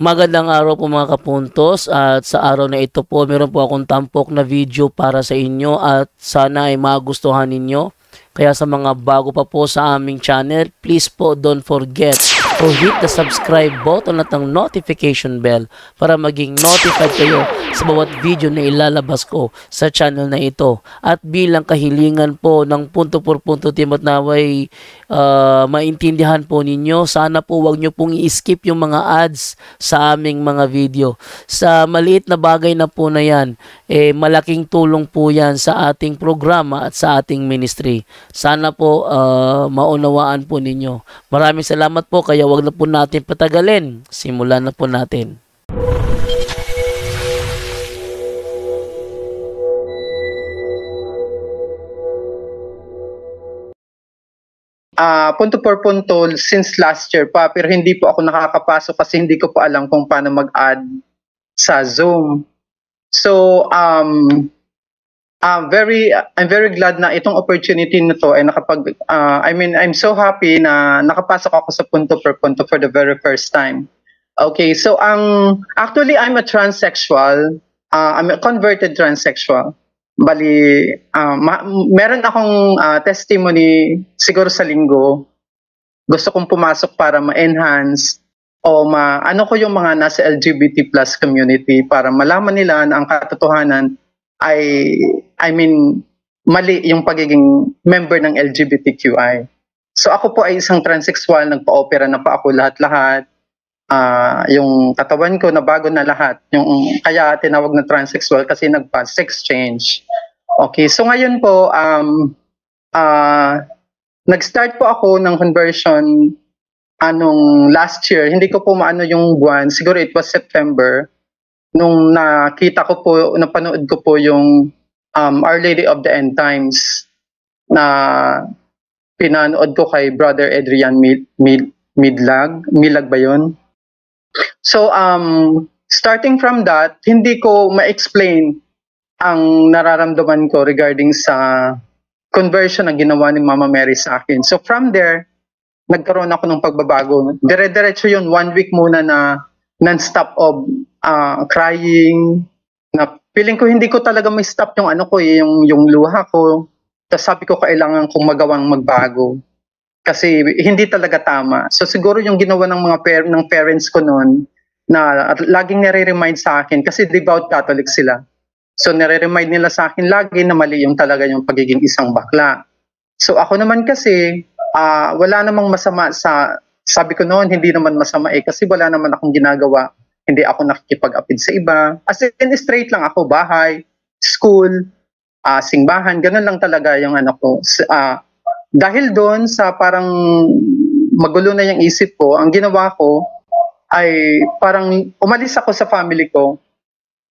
Magandang araw po mga kapuntos, at sa araw na ito po meron po akong tampok na video para sa inyo at sana ay magustuhan ninyo. Kaya sa mga bago pa po sa aming channel, please po don't forget to hit the subscribe button at ang notification bell para maging notified kayo sa bawat video na ilalabas ko sa channel na ito. At bilang kahilingan po ng punto por punto team at naway maintindihan po ninyo, sana po wag nyo pong i-skip yung mga ads sa aming mga video. Sa maliit na bagay na po na yan, malaking tulong po yan sa ating programa at sa ating ministry. Sana po maunawaan po ninyo. Maraming salamat po, kaya wag na po natin patagalin. Simulan na po natin. Punto por punto since last year pa, pero hindi po ako nakakapasok kasi hindi ko pa alam kung paano mag-add sa Zoom. So I'm very glad na itong opportunity na to ay I'm so happy na nakapasok ako sa punto per punto for the very first time. Okay, so actually I'm a transsexual. I'm a converted transsexual. Bali, meron akong testimony siguro sa linggo. Gusto kong pumasok para ma-enhance o ano ko yung mga nasa LGBT plus community para malaman nila na ang katotohanan ay, mali yung pagiging member ng LGBTQI. So ako po ay isang transsexual, nagpa-opera na pa ako lahat-lahat. Yung katawan ko na bago na lahat. Kaya tinawag na transsexual kasi nagpa-sex change. Okay, so ngayon po, nag-start po ako ng conversion anong last year. Hindi ko po maano yung buwan. Siguro it was September. Nung nakita ko po, napanood ko po yung Our Lady of the End Times na pinanood ko kay Brother Adrian Milag ba yun? So, starting from that, hindi ko ma-explain ang nararamdaman ko regarding sa conversion na ginawa ni Mama Mary sa akin. So, from there, nagkaroon ako ng pagbabago. Dire-diretso yun, 1 week muna na non-stop of crying. Na feeling ko hindi ko talaga may stop yung yung luha ko. Tapos sabi ko kailangan kong magawang magbago. Kasi hindi talaga tama. So siguro yung ginawa ng ng parents ko noon na laging nare-remind sa akin kasi devout Catholic sila. So nare-remind nila sa akin lagi na mali yung talaga yung pagiging isang bakla. So ako naman kasi wala namang masama sabi ko noon hindi naman masama kasi wala naman akong ginagawa. Hindi ako nakikipag-apid sa iba. As in straight lang ako, bahay, school, simbahan, ganun lang talaga yung ko. Dahil doon sa parang magulo na yung isip ko, ang ginawa ko ay parang umalis ako sa family ko.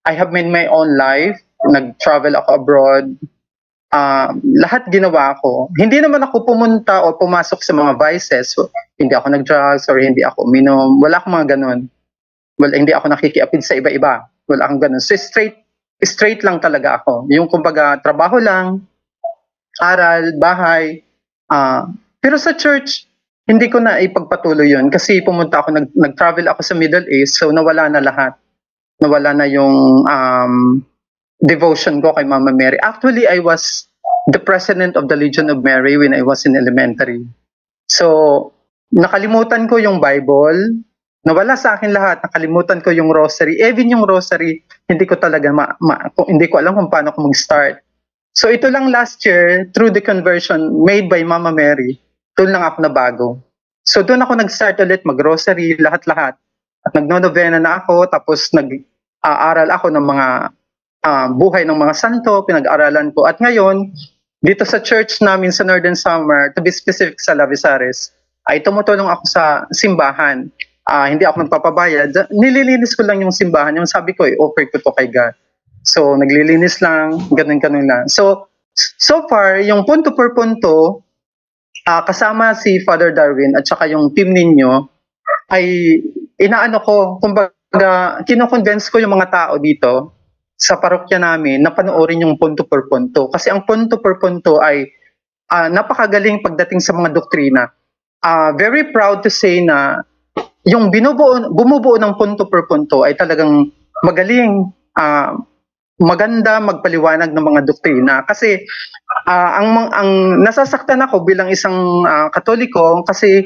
I have made my own life. Nag-travel ako abroad. Lahat ginawa ko. Hindi naman ako pumunta o pumasok sa mga vices. So, hindi ako nag-drugs or hindi ako uminom. Wala akong mga ganun. Well, hindi ako nakikiapid sa iba-iba. Wala akong ganun. So straight lang talaga ako. Yung kumbaga, trabaho lang, aral, bahay. Pero sa church, hindi ko na ipagpatuloy yun. Kasi pumunta ako, nag-travel ako sa Middle East. So nawala na lahat. Nawala na yung devotion ko kay Mama Mary. Actually, I was the president of the Legion of Mary when I was in elementary. So, nakalimutan ko yung Bible. Nawala sa akin lahat. Nakalimutan ko yung rosary. Even yung rosary, hindi ko talaga hindi ko alam kung paano ko mag-start. So, ito lang last year, through the conversion made by Mama Mary, doon lang ako nabago. So, doon ako nag-start ulit mag-rosary, lahat-lahat. At nagno-novena na ako, tapos nag-aaral ako ng mga buhay ng mga santo, pinag-aralan ko. At ngayon, dito sa church namin sa Northern Samar, to be specific sa Lavisares, ay tumutulong ako sa simbahan. Hindi ako nagpapabayad. Nililinis ko lang yung simbahan. Yung sabi ko, offer ko to kay God. So, naglilinis lang, ganun-ganun lang. So far, yung punto per punto, kasama si Father Darwin at saka yung team ninyo, ay inaano ko, kumbaga, kino-convince ko yung mga tao dito sa parokya namin na panoorin yung punto per punto. Kasi ang punto per punto ay napakagaling pagdating sa mga doktrina. Very proud to say na yung bumubuo ng punto per punto ay talagang magaling, maganda magpaliwanag ng mga doktrina. Kasi ang nasasaktan ako bilang isang Katoliko kasi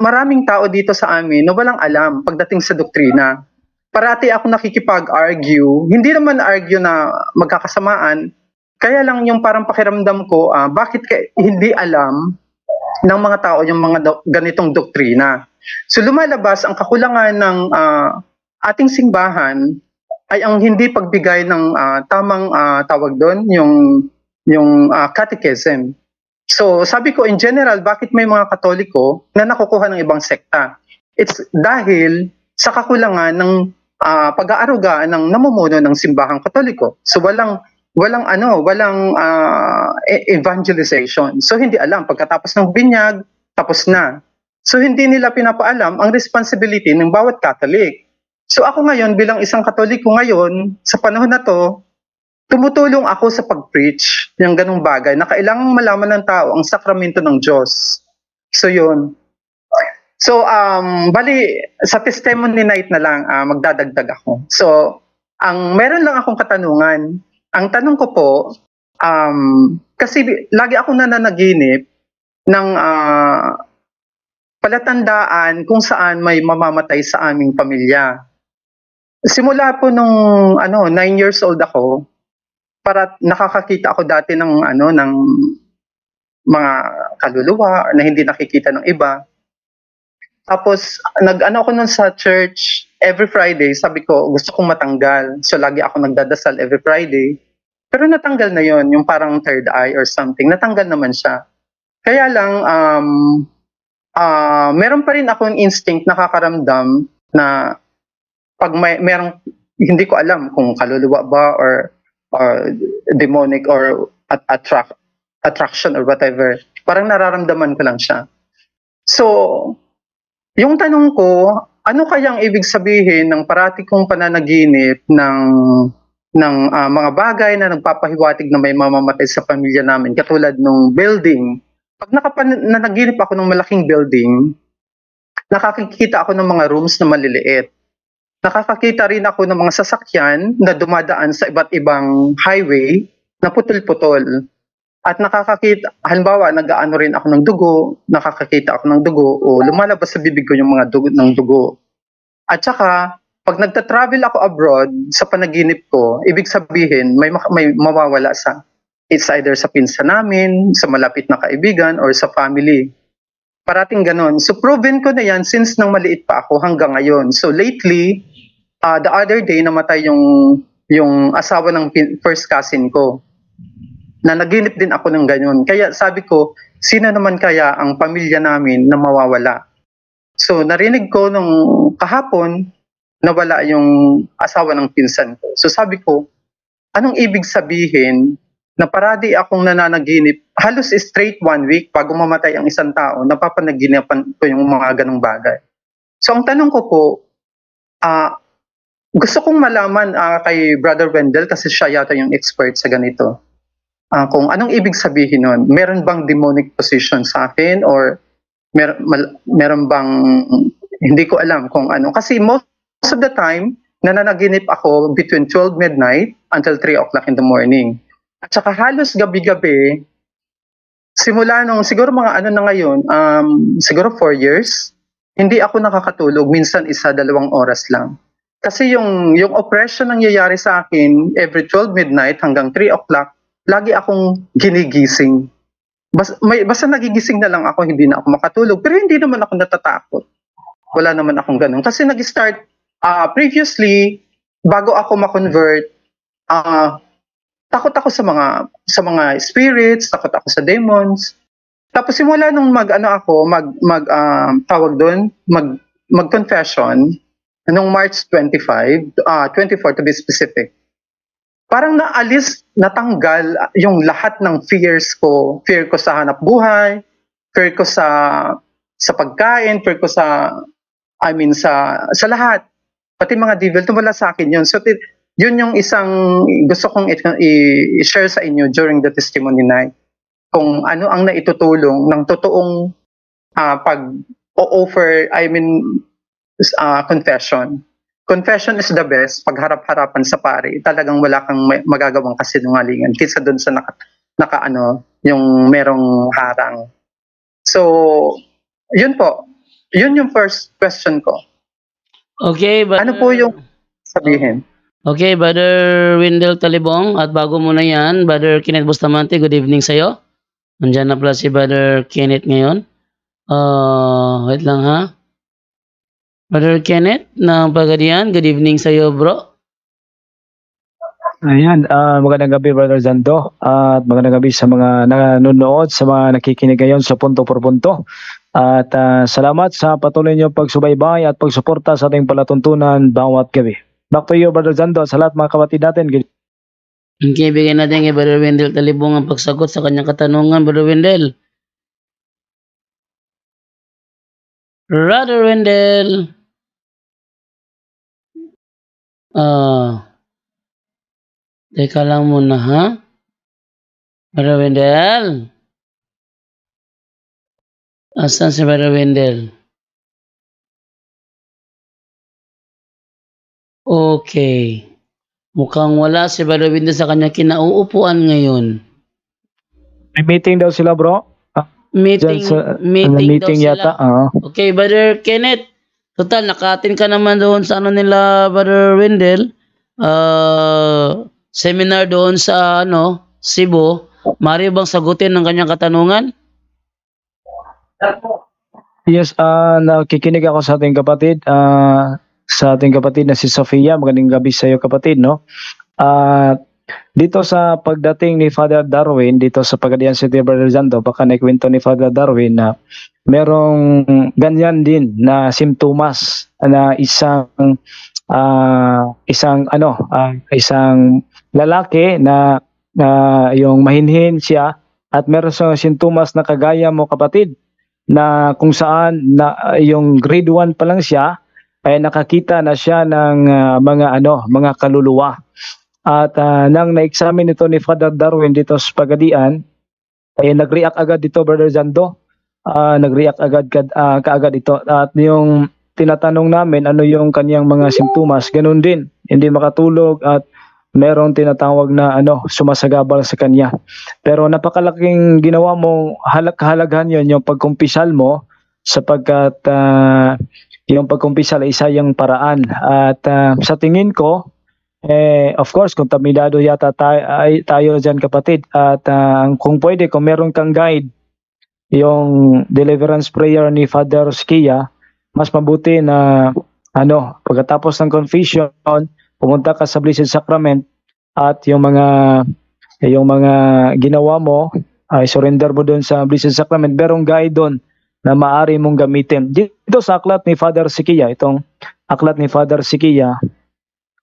maraming tao dito sa amin na walang alam pagdating sa doktrina. Parati ako nakikipag-argue, hindi naman argue na magkakasamaan, kaya lang yung parang pakiramdam ko, bakit hindi alam ng mga tao yung mga ganitong doktrina. So lumalabas ang kakulangan ng ating simbahan ay ang hindi pagbigay ng tamang tawag doon, yung catechism. So sabi ko in general, bakit may mga Katoliko na nakukuha ng ibang sekta? It's dahil sa kakulangan ng pag-aaruga ng namumuno ng simbahang Katoliko. So walang evangelization. So hindi alam pagkatapos ng binyag, tapos na. So hindi nila pinapaalam ang responsibility ng bawat Catholic. So ako ngayon bilang isang Katoliko ngayon, sa panahon na to, tumutulong ako sa pag-preach ng ganung bagay na kailangang malaman ng tao ang sakramento ng Diyos. So yun. So bali sa testimony night na lang magdadagdag ako. So meron lang akong katanungan. Ang tanong ko po, kasi lagi akong nananaginip ng palatandaan kung saan may mamamatay sa aming pamilya. Simula po nung 9 years old ako, para nakakakita ako dati ng mga kaluluwa na hindi nakikita ng iba. Tapos ako nun sa church every Friday, sabi ko gusto kong matanggal. So lagi ako nagdadasal every Friday. Pero natanggal na yon, yung parang third eye or something. Natanggal naman siya. Kaya lang meron pa rin akong instinct nakakaramdam na pag merong hindi ko alam kung kaluluwa ba or demonic or attraction or whatever. Parang nararamdaman ko lang siya. So yung tanong ko, ano kayang ibig sabihin ng parati kong pananaginip ng mga bagay na nagpapahiwatig na may mamamatay sa pamilya namin, katulad ng building. Pag nanaginip ako ng malaking building, nakakikita ako ng mga rooms na maliliit. Nakakakita rin ako ng mga sasakyan na dumadaan sa iba't ibang highway na putol-putol. At nakakakita, halimbawa, nag-aano rin ako ng dugo, nakakakita ako ng dugo, o lumalabas sa bibig ko yung mga dugo ng dugo. At saka, pag nagta-travel ako abroad sa panaginip ko, ibig sabihin, may mawawala sa, it's either sa pinsan namin, sa malapit na kaibigan, or sa family. Parating ganon. So, proven ko na yan since nang maliit pa ako hanggang ngayon. So, lately, the other day, namatay yung asawa ng first cousin ko. Na naginip din ako ng ganyan. Kaya sabi ko, sino naman kaya ang pamilya namin na mawawala? So narinig ko nung kahapon, nawala yung asawa ng pinsan ko. So sabi ko, anong ibig sabihin na parati akong nananaginip, halos straight 1 week bago mamatay ang isang tao, napapanaginipan ko yung mga ganong bagay. So ang tanong ko po, gusto kong malaman kay Brother Wendell, kasi siya yata yung expert sa ganito. Kung anong ibig sabihin nun, meron bang demonic position sa akin or meron bang, hindi ko alam kung ano. Kasi most of the time, nananaginip ako between 12 midnight until 3 o'clock in the morning. At saka halos gabi-gabi, simula nung siguro mga na ngayon, siguro 4 years, hindi ako nakakatulog, minsan 1-2 oras lang. Kasi yung oppression nangyayari sa akin every 12 midnight hanggang 3 o'clock, lagi akong ginigising. Basta nagigising na lang ako, hindi na ako makatulog. Pero hindi naman ako natatakot. Wala naman akong ganun. Kasi nag-start, previously, bago ako ma-convert, takot ako sa mga spirits, takot ako sa demons. Tapos simula nung mag-confession, nung March 24 to be specific, parang natanggal yung lahat ng fears ko. Fear ko sa hanap buhay, fear ko sa pagkain, fear ko sa lahat. Pati mga devil, wala sa akin yun. So, yun yung isang gusto kong i-share sa inyo during the testimony night. Kung ano ang naitutulong ng totoong pag-offer, confession. Confession is the best pag harap-harapan sa pari. Talagang wala kang magagawang kasinungalingan kaysa doon sa yung merong harang. So, yun po. Yun yung first question ko. Okay, Ano po yung sabihin? Okay, Brother Wendell Talibong, at bago mo na yan, Brother Kenneth Bustamante, good evening sa'yo. Nandiyan na pala si Brother Kenneth ngayon. Wait lang ha. Brother Kenneth ng Pagadian, good evening sa'yo, bro. Ayan, magandang gabi Brother Zando, at magandang gabi sa mga nanonood, sa mga nakikinig ngayon sa Punto por Punto. At salamat sa patuloy niyo pagsubaybay at pagsuporta sa ating palatuntunan bawat gabi. Back to you Brother Zando, sa lahat mga kapatid natin. Okay, bigyan natin kay Brother Wendell Talibong ang pagsagot sa kanyang katanungan, Brother Wendell. Brother Wendell. Teka lang muna ha. Brother Wendell. Asan si Brother Wendell? Okay. Mukhang wala si Brother Wendell sa kanya kinauupuan ngayon. May meeting daw sila bro. Meeting daw yata. Sila. Okay, Brother Kenneth. Total, nakatin ka naman doon sa nila, Brother Wendell. Seminar doon sa Cebu. Mari bang sagutin ng kanyang katanungan? Yes, nakikinig ako sa ating kapatid. Sa ating kapatid na si Sofia. Magandang gabi sa iyo kapatid, no? Dito sa pagdating ni Father Darwin, dito sa Pagadian City, Brother Zando, baka naikwento ni Father Darwin na merong ganyan din na simptomas na isang lalaki na yung mahinhin siya at meron siyang sintomas na kagaya mo kapatid, na kung saan na yung grade 1 pa lang siya ay nakakita na siya ng mga kaluluwa. At nang na-examine ito ni Father Darwin dito sa Pagadian, ay nag-react agad dito Brother Zando. Nag-react agad kaagad ito. At yung tinatanong namin ano yung kaniyang mga simptomas, ganun din. Hindi makatulog at merong tinatawag na sumasagabal sa kanya. Pero napakalaking ginawa mong kahalagahan yon, yung pagkumpisal mo, sapagkat yung pagkumpisal ay isa yung paraan. At sa tingin ko, of course, kontaminado yata tayo dyan kapatid. At kung pwede, kung meron kang guide, yung deliverance prayer ni Father Skia, mas mabuti na pagkatapos ng confession, pumunta ka sa Blessed Sacrament at yung mga ginawa mo ay surrender mo doon sa Blessed Sacrament. Merong guide doon na maaari mong gamitin. Dito sa aklat ni Father Skia, itong aklat ni Father Skia,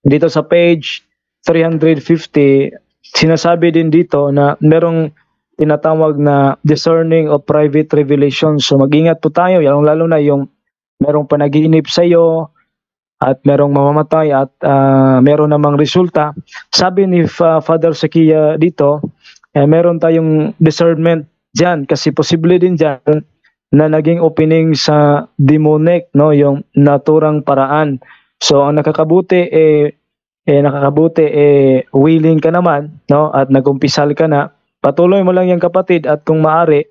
dito sa page 350, sinasabi din dito na merong tinatawag na discerning of private revelation. So mag-ingat po tayo, lalo na yung merong panaginip sa iyo at merong mamamatay at meron namang resulta. Sabi ni Father Skia dito, meron tayong discernment diyan kasi posible din diyan na naging opening sa demonic, no, yung naturang paraan. So ang nakakabuti willing ka naman, no, at nagumpisal ka na. Patuloy mo lang yan kapatid, at kung maaari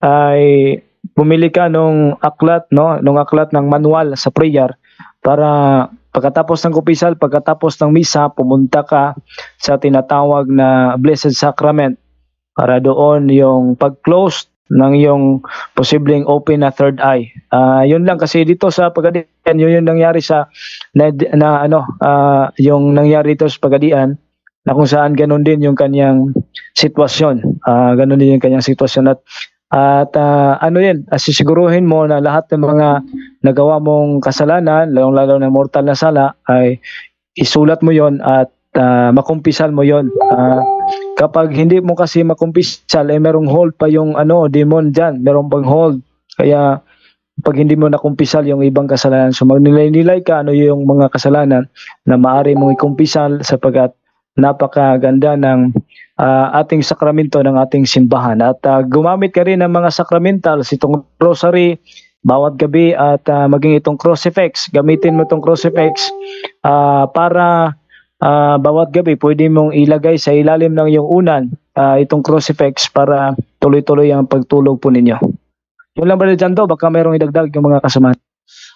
ay bumili ka nung aklat, no, nung aklat ng manual sa prayer para pagkatapos ng kumpisal, pagkatapos ng misa, pumunta ka sa tinatawag na Blessed Sacrament para doon yung pag-close ng yung posibleng open na third eye. Yun lang kasi dito sa Pagadian, yun yung nangyari sa yung nangyari dito sa Pagadian, na kung saan ganun din yung kanyang sitwasyon. Ganun din yung kanyang sitwasyon. At sisiguruhin mo na lahat ng mga nagawa mong kasalanan, lalo na mortal na sala, ay isulat mo yon at makumpisal mo yon. Kapag hindi mo kasi makumpisal, merong hold pa yung demon dyan, merong pang hold. Kaya pag hindi mo nakumpisal yung ibang kasalanan, so magnilay-nilay ka yung mga kasalanan na maaari mong ikumpisal, sapagkat napakaganda ng ating sakramento ng ating simbahan. At gumamit ka rin ng mga sakramentals, itong rosary, bawat gabi at maging itong crucifix. Gamitin mo itong crucifix para bawat gabi pwede mong ilagay sa ilalim ng iyong unan itong crucifix para tuloy-tuloy ang pagtulog po ninyo. Yun lang, Brother Jando, baka mayroong idagdag yung mga kasama.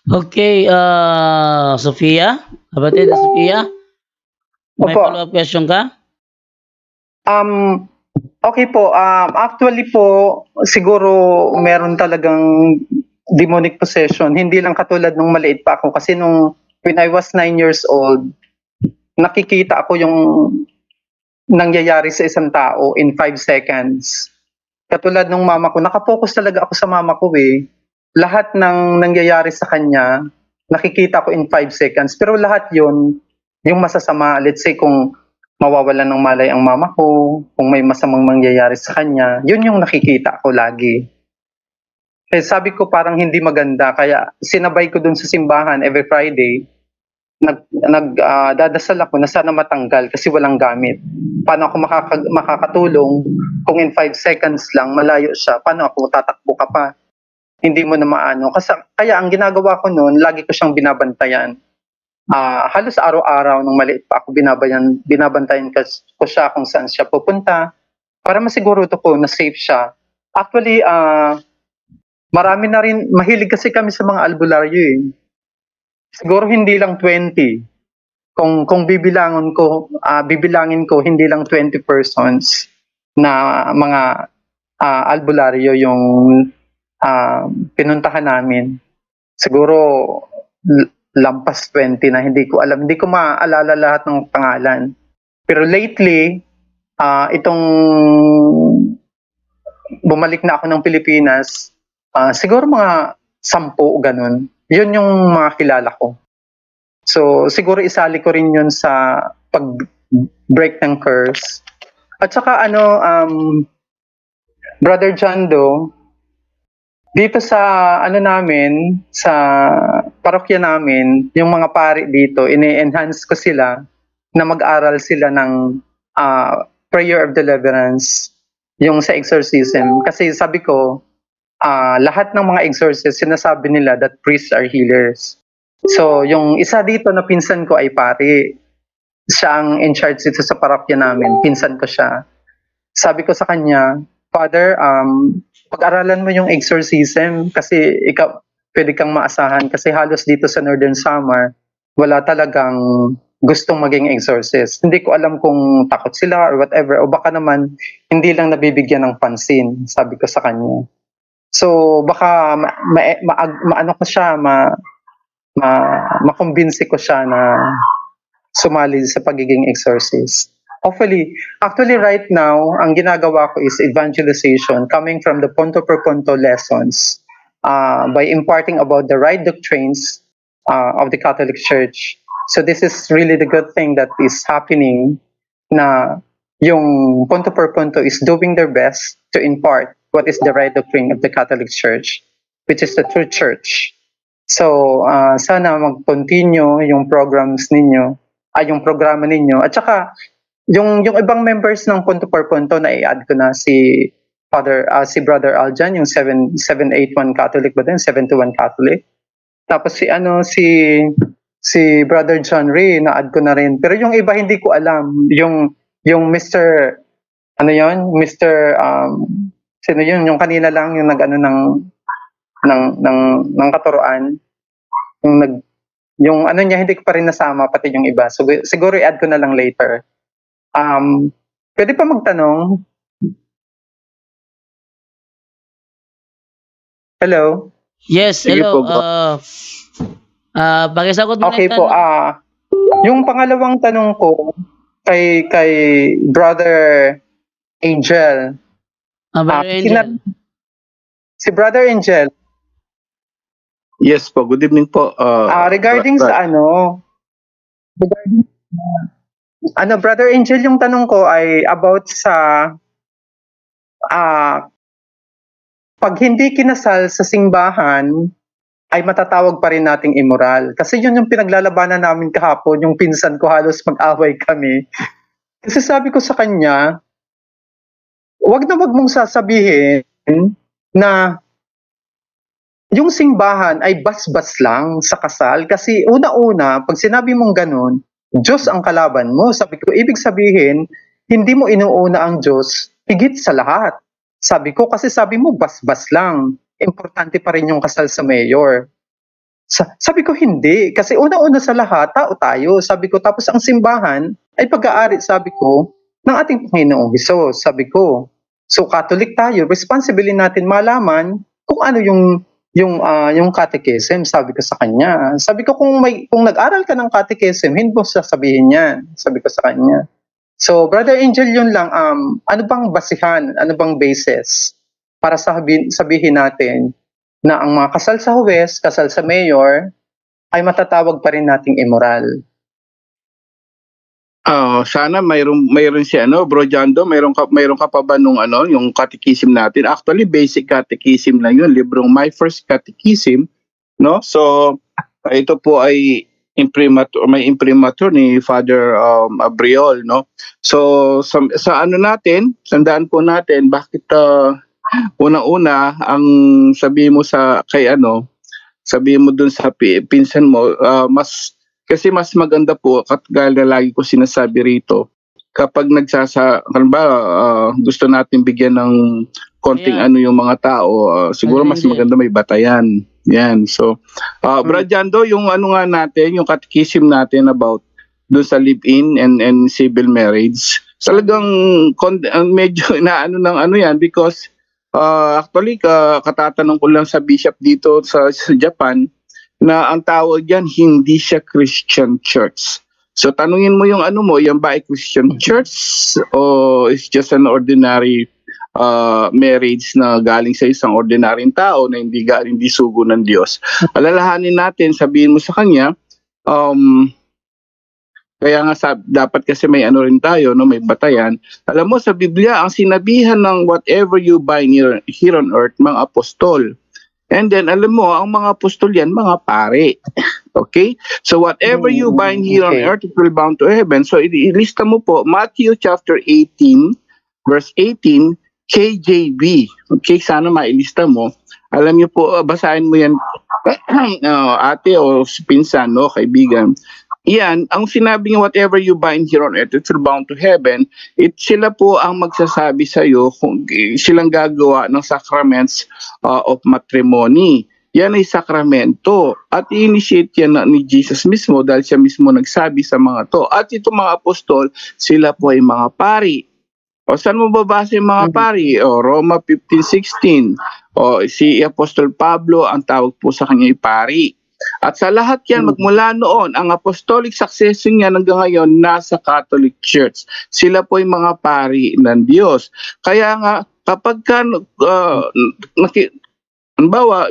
Okay, Sofia, kapatid na Sofia, may Opo. follow-up question ka? Okay po. Actually po, siguro meron talagang demonic possession. Hindi lang katulad nung maliit pa ako. Kasi when I was 9 years old, nakikita ako yung nangyayari sa isang tao in 5 seconds. Katulad nung mama ko, nakapokus talaga ako sa mama ko eh. Lahat ng nangyayari sa kanya, nakikita ko in 5 seconds. Pero lahat yon yung masasama. Let's say kung mawawalan ng malay ang mama ko, kung may masamang mangyayari sa kanya, yun yung nakikita ko lagi. Kaya sabi ko parang hindi maganda, kaya sinabay ko dun sa simbahan every Friday, dadasal ako na sana matanggal kasi walang gamit. Paano ako makakatulong kung in 5 seconds lang malayo siya? Paano ako tatakbo ka pa? Hindi mo na maano. Kaya ang ginagawa ko noon, lagi ko siyang binabantayan. Halos araw-araw nung maliit pa ako binabantayan ko siya kung saan siya pupunta para masiguro ko na safe siya. Actually, marami na rin, mahilig kasi kami sa mga albularyo eh. Siguro hindi lang 20. Kung bibilangin ko hindi lang 20 persons na mga albularyo yung pinuntahan namin. Siguro lampas 20 na, hindi ko alam. Hindi ko maalala lahat ng pangalan. Pero lately, itong bumalik na ako ng Pilipinas, siguro mga 10 ganun. Yun yung mga kilala ko. So, siguro isali ko rin yun sa pag-break ng curse. At saka Brother Jando, dito sa namin, sa parokya namin, yung mga pari dito, ini-enhance ko sila na mag-aral sila ng prayer of deliverance, yung sa exorcism. Kasi sabi ko, lahat ng mga exorcists, sinasabi nila that priests are healers. So, yung isa dito na pinsan ko ay pari. Siya ang in charge dito sa parokya namin. Pinsan ko siya. Sabi ko sa kanya, Father, pag-aralan mo yung exorcism kasi ikaw pwede kang maasahan kasi halos dito sa Northern Samar wala talagang gustong maging exorcist. Hindi ko alam kung takot sila or whatever o baka naman hindi lang nabibigyan ng pansin, sabi ko sa kanya. So baka maano ko siya, makumbinsi ko siya na sumali sa pagiging exorcist. Actually right now, ang ginagawa ko is evangelization coming from the punto per punto lessons by imparting about the right doctrines of the Catholic Church. So this is really the good thing that is happening na yung punto per punto is doing their best to impart what is the right doctrine of the Catholic Church, which is the true church. So sana mag-continue yung programs ninyo, yung programa ninyo. At saka yung ibang members ng punto per punto na i-add ko na si Brother Aljan, yung 781 Catholic ba din? 721 Catholic. Tapos si Brother John Ray, na-add ko na rin. Pero yung iba hindi ko alam. Yung Mr. Sino yun? Yung kanina lang, yung nag-ano ng katuroan. Yung ano niya, hindi ko pa rin nasama, pati yung iba. So, siguro i-add ko na lang later. Pwede pa magtanong? Hello? Yes, Sige hello. po, Pakisagot mo Okay na po. Yung pangalawang tanong ko kay Brother Angel. Brother Angel. Si Brother Angel. Yes po, good evening po. Regarding sa Brother Angel, yung tanong ko ay about sa pag hindi kinasal sa simbahan ay matatawag pa rin nating immoral. Kasi yun yung pinaglalabanan namin kahapon, yung pinsan ko halos mag-away kami. Kasi sabi ko sa kanya, wag mong sasabihin na yung simbahan ay basbas lang sa kasal. Kasi una-una, pag sinabi mong ganun, Diyos ang kalaban mo. Sabi ko, ibig sabihin, hindi mo inuuna ang Diyos higit sa lahat. Sabi ko, kasi sabi mo, basbas lang. Importante pa rin yung kasal sa mayor. Sabi ko, hindi. Kasi una-una sa lahat, tao tayo. Sabi ko, tapos ang simbahan ay pag-aari, sabi ko, ng ating Panginoong Hesus. Sabi ko, so Catholic tayo, responsibility natin malaman kung ano yung catechism, sabi ko sa kanya. Sabi ko, kung nag-aral ka ng catechism, hindi mo sasabihin yan. Sabi ko sa kanya. So, Brother Angel, yun lang. Ano bang basihan? Ano bang basis para sabihin natin na ang mga kasal sa huwes, kasal sa mayor, ay matatawag pa rin nating immoral? Sana mayroon si Bro Jando, mayroon ka pa ba nung yung catechism natin? Actually, basic catechism lang yun, librong My First Catechism, no? So, ito po ay may imprimatur ni Father Abriol, no? So, sa natin, sandaan po natin, bakit unang-una, ang sabihin mo sabihin mo dun sa pinsan mo, kasi mas maganda po, kagaya na lagi ko sinasabi rito, kapag gusto natin bigyan ng konting yung mga tao, siguro mas maganda may batayan. Yan. So, Brad Jando, yung nga natin, yung catechism natin about doon sa live-in and civil marriage, talagang medyo yan because actually, katatanong ko lang sa bishop dito sa Japan na ang tawag yan, hindi siya Christian church. So, tanungin mo yung yan ba ay Christian church o it's just an ordinary marriage na galing sa isang ordinaryong tao na hindi sugo ng Diyos. Alalahanin natin, sabihin mo sa kanya, kaya nga dapat kasi may rin tayo, no, may batayan. Alam mo, sa Biblia, ang sinabihan ng whatever you bind here on earth, mga apostol. And then, alam mo, ang mga apostol yan, mga pare. Okay? So, whatever you bind here on earth, it will bound to heaven. So, ilista mo po, Matthew chapter 18, verse 18, KJV. Okay? Sana mailista mo. Alam niyo po, basahin mo yan, ate o pinsan, no, kaibigan. Yan, ang sinabi niya, whatever you bind here on earth, it will bound to heaven. Sila po ang magsasabi sa iyo kung silang gagawa ng sacraments of matrimony. Yan ay sakramento. At i-initiate yan ni Jesus mismo dahil siya mismo nagsabi sa mga to. At itong mga apostol, sila po ay mga pari. O saan mo babasa yung mga pari? O Roma 15:16. O si Apostol Pablo, ang tawag po sa kanya ay pari. At sa lahat yan, magmula noon, ang apostolic succession niya hanggang ngayon nasa Catholic Church. Sila po ay mga pari ng Diyos. Kaya nga, kapag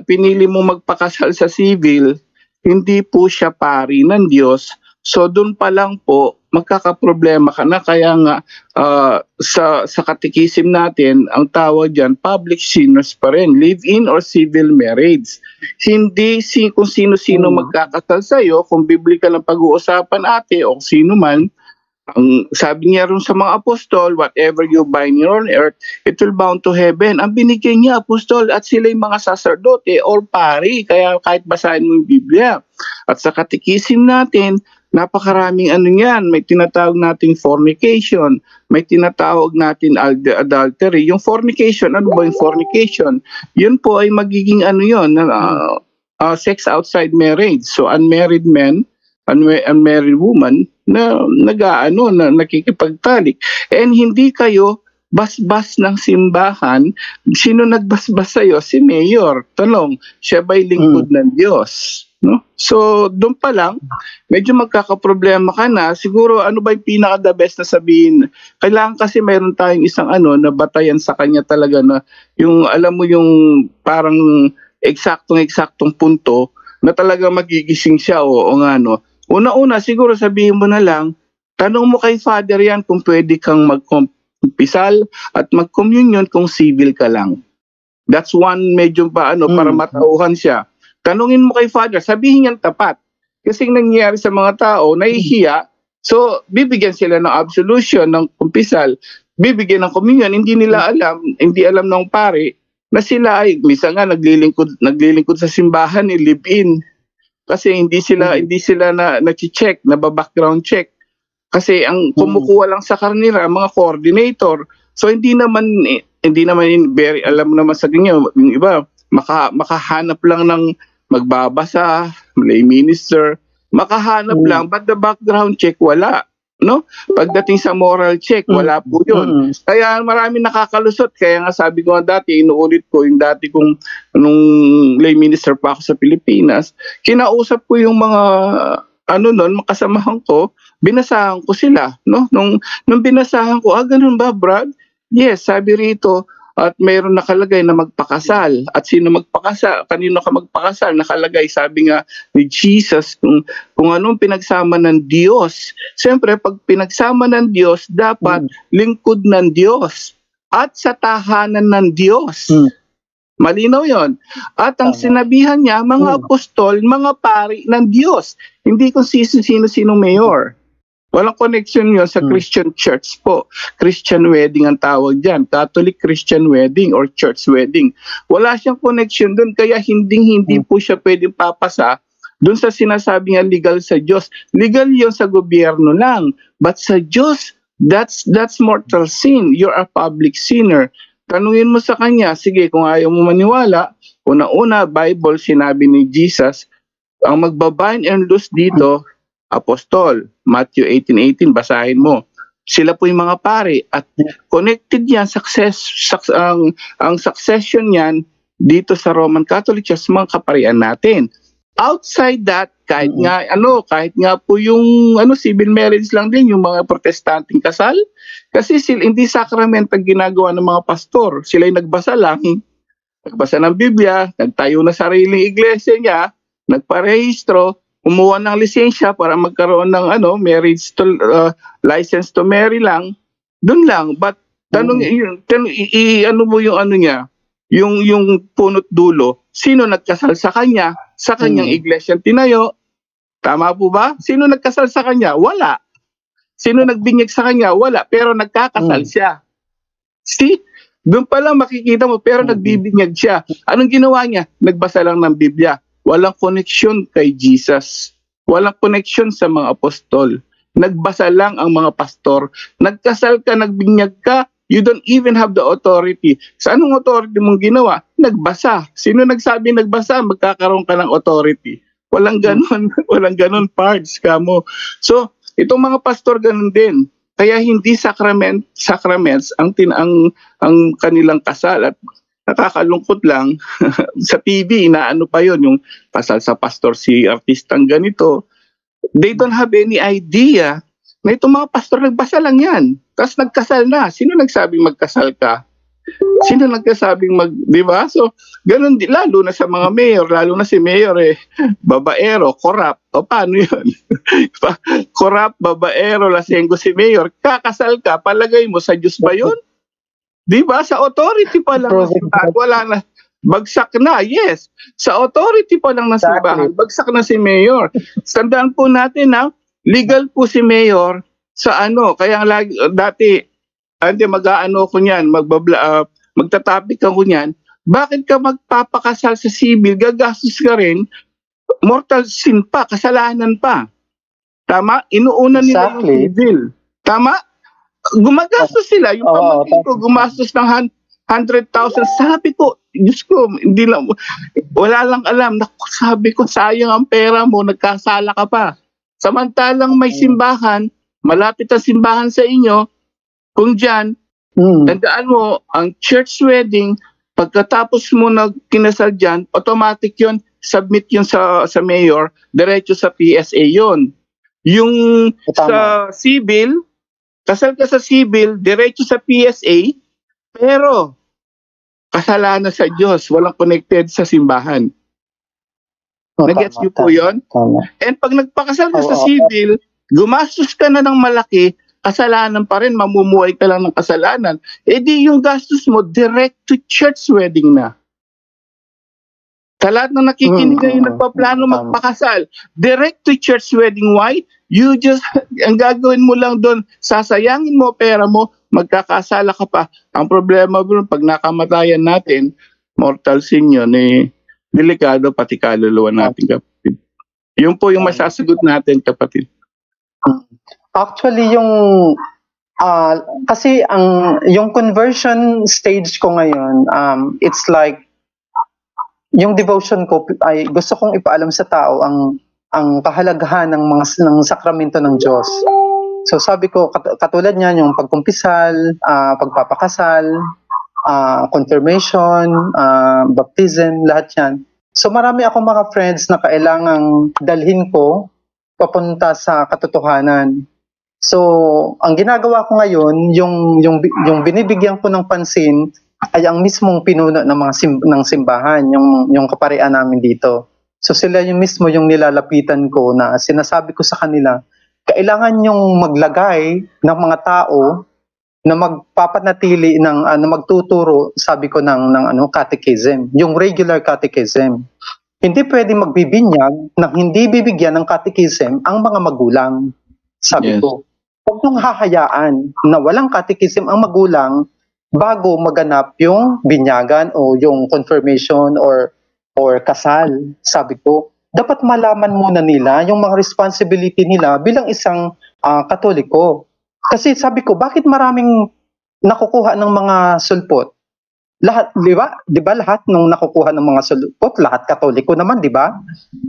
pinili mo magpakasal sa civil, hindi po siya pari ng Diyos. So doon pa lang po, magkakaproblema ka na. Kaya nga, sa catechism natin, ang tawag dyan, public sinners pa rin, live-in or civil marriage. Hindi kung sino-sino magkakasal sa'yo, kung biblical ang pag-uusapan ate o sino man, ang sabi niya rin sa mga apostol, whatever you bind here on earth, it will bound to heaven. Ang binigay niya, apostol, at sila yung mga sacerdote or pari, kaya kahit basahin mo yung Biblia. At sa catechism natin, napakaraming yan. May tinatawag nating fornication, may tinatawag natin adultery. Yung fornication, ano ba yung fornication? Yun po ay magiging sex outside marriage. So unmarried men, unmarried woman na nakikipagtalik. And hindi kayo basbas ng simbahan. Sino nagbasbas sa'yo? Si Mayor. Tanong, siya ba'y lingkod ng Diyos? No? So, doon pa lang, medyo magkakaproblema ka na. Siguro, ano ba yung pinaka-the best na sabihin? Kailangan kasi mayroon tayong isang na batayan sa kanya talaga na yung, alam mo yung parang eksaktong punto na talaga magigising siya o Una-una, siguro sabihin mo na lang, tanong mo kay Father yan kung pwede kang magkumpisal at mag-communion kung civil ka lang. That's one medyo para matauhan siya. Tanungin mo kay Father, sabihin niyan tapat. Kasi nangyayari sa mga tao, nahihiya, so bibigyan sila ng absolution, ng kumpisal, bibigyan ng communion, hindi alam ng pare, na sila ay minsan nga naglilingkod sa simbahan, live-in. Kasi hindi sila na-check, na-background check. Kasi ang kumukuha lang sa kanila mga coordinator. So hindi naman very alam naman sa ganyan, yung iba makahanap lang ng magbabasa, lay minister, makahanap lang, but the background check wala. No? Pagdating sa moral check, wala po yun. Kaya marami nakakalusot. Kaya nga sabi ko nga dati, inuulit ko, yung dati kong nung lay minister pa ako sa Pilipinas, kinausap ko yung mga makasamahan ko, binasahan ko sila. No? Nung binasahan ko, ganun ba, Brad? Yes, sabi rito, at mayroon nakalagay na magpakasal. At kanino ka magpakasal? Nakalagay, sabi nga ni Jesus, kung anong pinagsama ng Diyos. Siyempre, pag pinagsama ng Diyos, dapat lingkod ng Diyos at sa tahanan ng Diyos. Malinaw yon. At ang sinabihan niya, mga apostol, mga pari ng Diyos. Hindi kung sino-sino mayor. Walang connection yon sa Christian church po. Christian wedding ang tawag dyan. Catholic Christian wedding or church wedding. Wala siyang connection doon, kaya hindi po siya pwedeng papasa doon sa sinasabi nga legal sa Diyos. Legal yon sa gobyerno lang. But sa Diyos, that's mortal sin. You're a public sinner. Tanungin mo sa kanya, sige, kung ayaw mo maniwala, una-una, Bible, sinabi ni Jesus, ang magbabind and loose dito, apostol. Matthew 18:18, basahin mo. Sila po yung mga pari at connected yan, ang succession yan dito sa Roman Catholic Church, mga kaparian natin. Outside that, kahit nga po yung civil marriage lang din, yung mga protestanting kasal, kasi hindi sacrament ang ginagawa ng mga pastor. Sila yung nagbasa lang, nagbasa ng Biblia, nagtayo na sariling iglesia niya, nagparehistro, umuha ng lisensya para magkaroon ng marriage to license to marry lang, doon lang. But mo yung niya, yung punot dulo, sino nagkasal sa kanya, sa kanyang iglesia tinayo? Tama po ba? Sino nagkasal sa kanya? Wala. Sino nagbinyag sa kanya? Wala. Pero nagkakasal siya. See? Doon pa lang makikita mo, pero nagbibinyag siya. Anong ginawa niya? Nagbasa lang ng Biblia. Walang connection kay Jesus. Walang connection sa mga apostol. Nagbasa lang ang mga pastor. Nagkasal ka, nagbinyag ka, you don't even have the authority. Sa anong authority mong ginawa? Nagbasa. Sino nagsabi nagbasa? Magkakaroon ka ng authority. Walang ganun. Walang ganun parts kamo. So, itong mga pastor ganun din. Kaya hindi sacraments ang kanilang kasal. At nakakalungkot lang, sa TV, inaano pa yon yung pasal sa pastor si artistang ganito. They don't have any idea na itong mga pastor nagbasa lang yan. Tapos nagkasal na. Sino nagsabing magkasal ka? Sino nagsabing di ba? So, ganun din, lalo na sa mga mayor, lalo na si mayor babaero, corrupt. O paano yun? Corrupt, babaero, lasenggo si mayor. Kakasal ka, palagay mo sa Diyos ba yun? Di ba? Sa authority pa lang ng simbahan, wala na. Bagsak na, yes. Sa authority pa lang ng simbahan, bagsak na si mayor. Tandaan po natin legal po si mayor sa kaya dati, mag-aano ko niyan, magtatapik ako niyan, bakit ka magpapakasal sa civil, gagastos ka rin, mortal sin pa, kasalanan pa. Tama? Inuuna nila yung civil. Tama? Gumagastos sila. Yung pamangkin ko, gumastos ng 100,000. Sabi ko, Diyos ko, wala lang alam. Sabi ko, sayang ang pera mo, nagkasala ka pa. Samantalang may simbahan, malapit ang simbahan sa inyo, kung dyan, tandaan mo, ang church wedding, pagkatapos mo kinasal dyan, automatic yon, submit yun sa mayor, diretso sa PSA yon. Yung sa civil, kasal ka sa civil, diretso sa PSA, pero kasalanan sa Diyos, walang connected sa simbahan. Nag-gets niyo po yun? And pag nagpakasal ka sa civil, gumastos ka na ng malaki, kasalanan pa rin, mamumuhay ka lang ng kasalanan. E di yung gastos mo, direct to church wedding na. Sa lahat ng nakikinig ngayon nagpaplano magpakasal, direct to church wedding. Why? Ang gagawin mo lang doon, sasayangin mo pera mo, magkakasala ka pa. Ang problema bro, pag nakamatayan natin, mortal sin yun, delikado pati kaluluwa natin, kapatid. Yun po yung masasagot natin, kapatid. Actually, kasi yung conversion stage ko ngayon, it's like, yung devotion ko ay gusto kong ipaalam sa tao ang kahalagahan ng sakramento ng Diyos. So sabi ko, katulad niyan, yung pagkumpisal, pagpapakasal, confirmation, baptism, lahat yan. So marami akong mga friends na kailangang dalhin ko papunta sa katotohanan. So ang ginagawa ko ngayon, yung binibigyan ko ng pansin ay ang mismong pinuno ng simbahan, yung kaparian namin dito. So sila yung mismo yung nilalapitan ko na sinasabi ko sa kanila, kailangan yung maglagay ng mga tao na magpapanatili na magtuturo, sabi ko ng catechism, yung regular catechism. Hindi pwede magbibinyag nang hindi bibigyan ng catechism ang mga magulang. Sabi ko, huwag nung hahayaan na walang catechism ang magulang bago maganap yung binyagan o yung confirmation or kasal. Sabi ko, dapat malaman muna nila yung mga responsibility nila bilang isang Katoliko. Kasi sabi ko, bakit maraming nakukuha ng mga sulpot? Lahat, di ba lahat ng nakukuha ng mga sulpot, lahat Katoliko naman, di ba?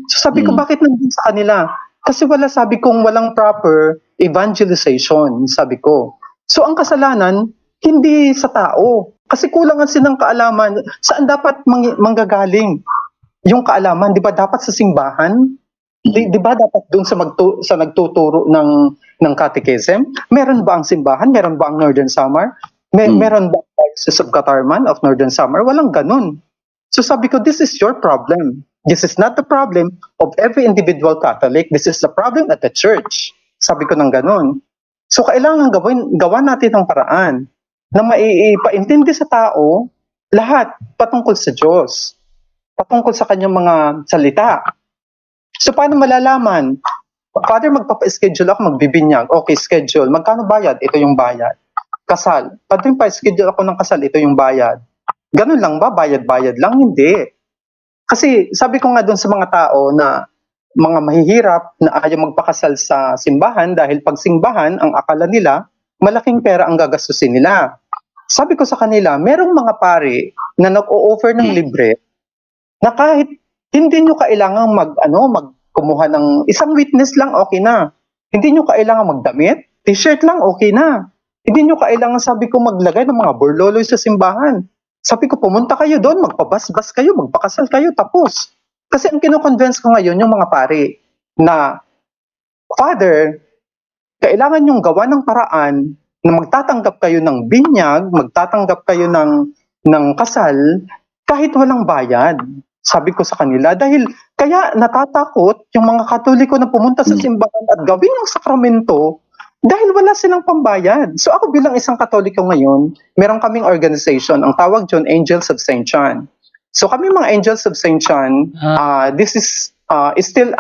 So sabi ko, bakit nandun sa kanila? Kasi sabi kong walang proper evangelization, sabi ko. So ang kasalanan, hindi sa tao. Kasi kulangan silang kaalaman. Saan dapat manggagaling yung kaalaman? Di ba dapat sa simbahan? Di ba dapat doon sa nagtuturo ng catechism? Meron ba ang simbahan? Meron ba ang Northern Samar? Meron ba ang Diocese of Catarman of Northern Samar? Walang ganun. So sabi ko, this is your problem. This is not the problem of every individual Catholic. This is the problem at the church. Sabi ko ng ganun. So kailangan gawa natin ang paraan na maipaintindi sa tao lahat patungkol sa Diyos, patungkol sa kanyang mga salita. So paano malalaman? Father, magpapa-schedule ako, magbibinyag. Okay, schedule. Magkano bayad? Ito yung bayad. Kasal. Padre, pa-schedule ako ng kasal. Ito yung bayad. Ganun lang ba? Bayad-bayad lang? Hindi. Kasi sabi ko nga doon sa mga tao na mga mahihirap na ayaw magpakasal sa simbahan dahil pag simbahan, ang akala nila, malaking pera ang gagastusin nila. Sabi ko sa kanila, merong mga pare na nag-o-offer ng libre na kahit hindi nyo kailangan magkumuha ng isang witness lang, okay na. Hindi nyo kailangan magdamit, t-shirt lang, okay na. Hindi nyo kailangan, sabi ko, maglagay ng mga burloloy sa simbahan. Sabi ko, pumunta kayo doon, magpabasbas kayo, magpakasal kayo, tapos. Kasi ang kino-convince ko ngayon, yung mga pare na, Father, kailangan yung gawa ng paraan na magtatanggap kayo ng binyag, magtatanggap kayo ng kasal, kahit walang bayad. Sabi ko sa kanila, dahil kaya natatakot yung mga Katoliko na pumunta sa simbahan at gawin ng sakramento dahil wala silang pambayad. So ako bilang isang Katoliko ngayon, meron kaming organization, ang tawag dyan, Angels of St. John. So kami mga Angels of St. John, this is still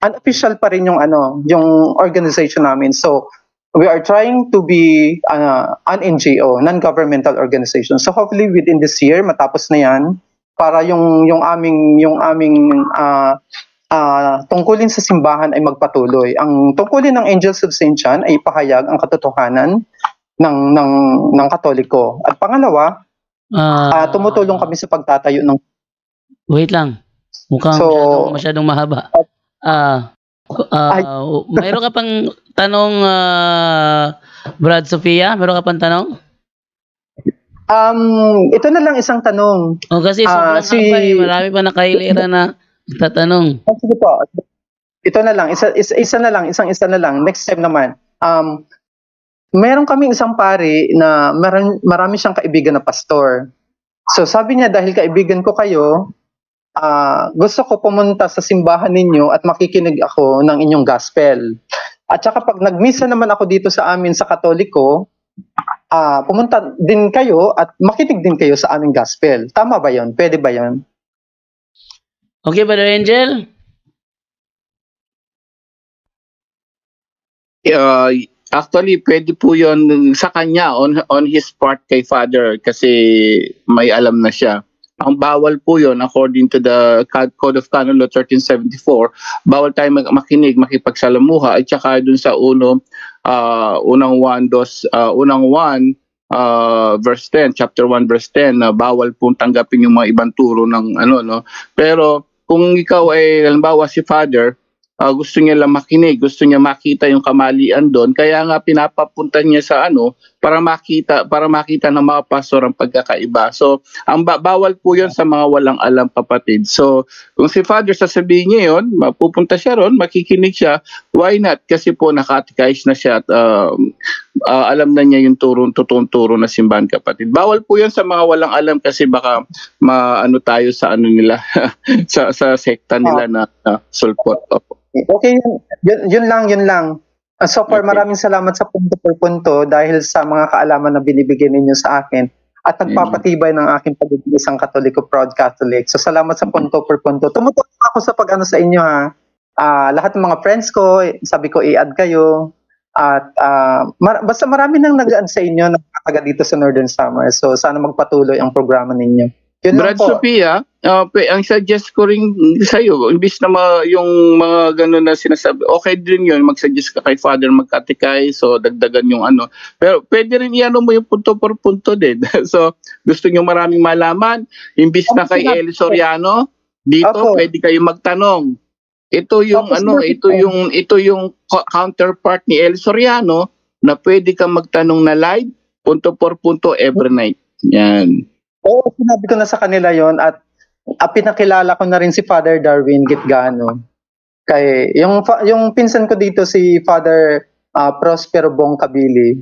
unofficial pa rin yung organization namin. So we are trying to be an NGO, non-governmental organization. So hopefully within this year, matapos na yan, para yung aming tungkulin sa simbahan ay magpatuloy. Ang tungkulin ng Angels of St. John ay ipahayag ang katotohanan ng Katoliko. At pangalawa, tumutulong kami sa pagtatayo ng... Wait lang. Mukhang masyadong mahaba. Mayroon ka pang tanong, Brad Sofia? Mayroon ka pang tanong? Ito na lang isang tanong. Kasi sobrang haba marami pa nakahilera na tatanong. Sige po. Ito na lang, isa na lang. Next time naman. Meron kaming isang pare na marami siyang kaibigan na pastor. So sabi niya, dahil kaibigan ko kayo, gusto ko pumunta sa simbahan ninyo at makikinig ako ng inyong gospel. At saka pag nagmisa naman ako dito sa amin sa Katoliko, pumunta din kayo at makinig din kayo sa aming gospel. Tama ba yon? Pwede ba yon? Okay, Brother Angel? Actually, pwede po yun sa kanya, on his part kay Father, kasi may alam na siya. Ang bawal po yun, according to the Code of Canon Law 1374, bawal tayo makinig, makipagsalamuha, at saka dun sa unang 1, verse 10, chapter 1, verse 10, na bawal pong tanggapin yung mga ibang turo ng ano, no? Pero kung ikaw ay, halimbawa si Father, gusto niya lang makinig, gusto niya makita yung kamalian doon, kaya nga pinapapunta niya sa ano, para makita ng mga pastor ang pagkakaiba. So, ang bawal po yun sa mga walang alam, kapatid. So, kung si Father sasabihin niya yun, mapupunta siya ron, makikinig siya, why not? Kasi po nakatikais na siya at alam na niya yung totoong turo na simbahan, kapatid. Bawal po yun sa mga walang alam, kasi baka maano tayo sa ano nila, sa sekta nila na sulpot. Okay, yun lang. So far, maraming salamat sa punto per punto dahil sa mga kaalaman na binibigyan ninyo sa akin at nagpapatibay ng aking pagiging isang Katoliko, proud Catholic. So salamat sa punto per punto. Tumutulong ako sa pag-ano sa inyo, ha. Lahat ng mga friends ko, sabi ko i-add kayo. At basta marami nang nag-add sa inyo na nakataga dito sa Northern Summer. So sana magpatuloy ang programa ninyo. Yun Brad Sophia, ang suggest ko rin sa'yo, imbis na yung mga gano'n na sinasabi, okay din yun, mag-suggest ka kay Father magkatikay, so dagdagan yung ano. Pero pwede rin iano mo yung punto per punto din. So gusto nyo maraming malaman, imbis na kay Eli Soriano, dito pwede kayo magtanong. Ito yung ito yung counterpart ni Eli Soriano na pwede kang magtanong na live, punto per punto every night. Yan. Oo, sinabi ko na sa kanila yon at pinakilala ko na rin si Father Darwin Gitgano. Kay yung pinsan ko dito si Father Prospero Bong Kabili.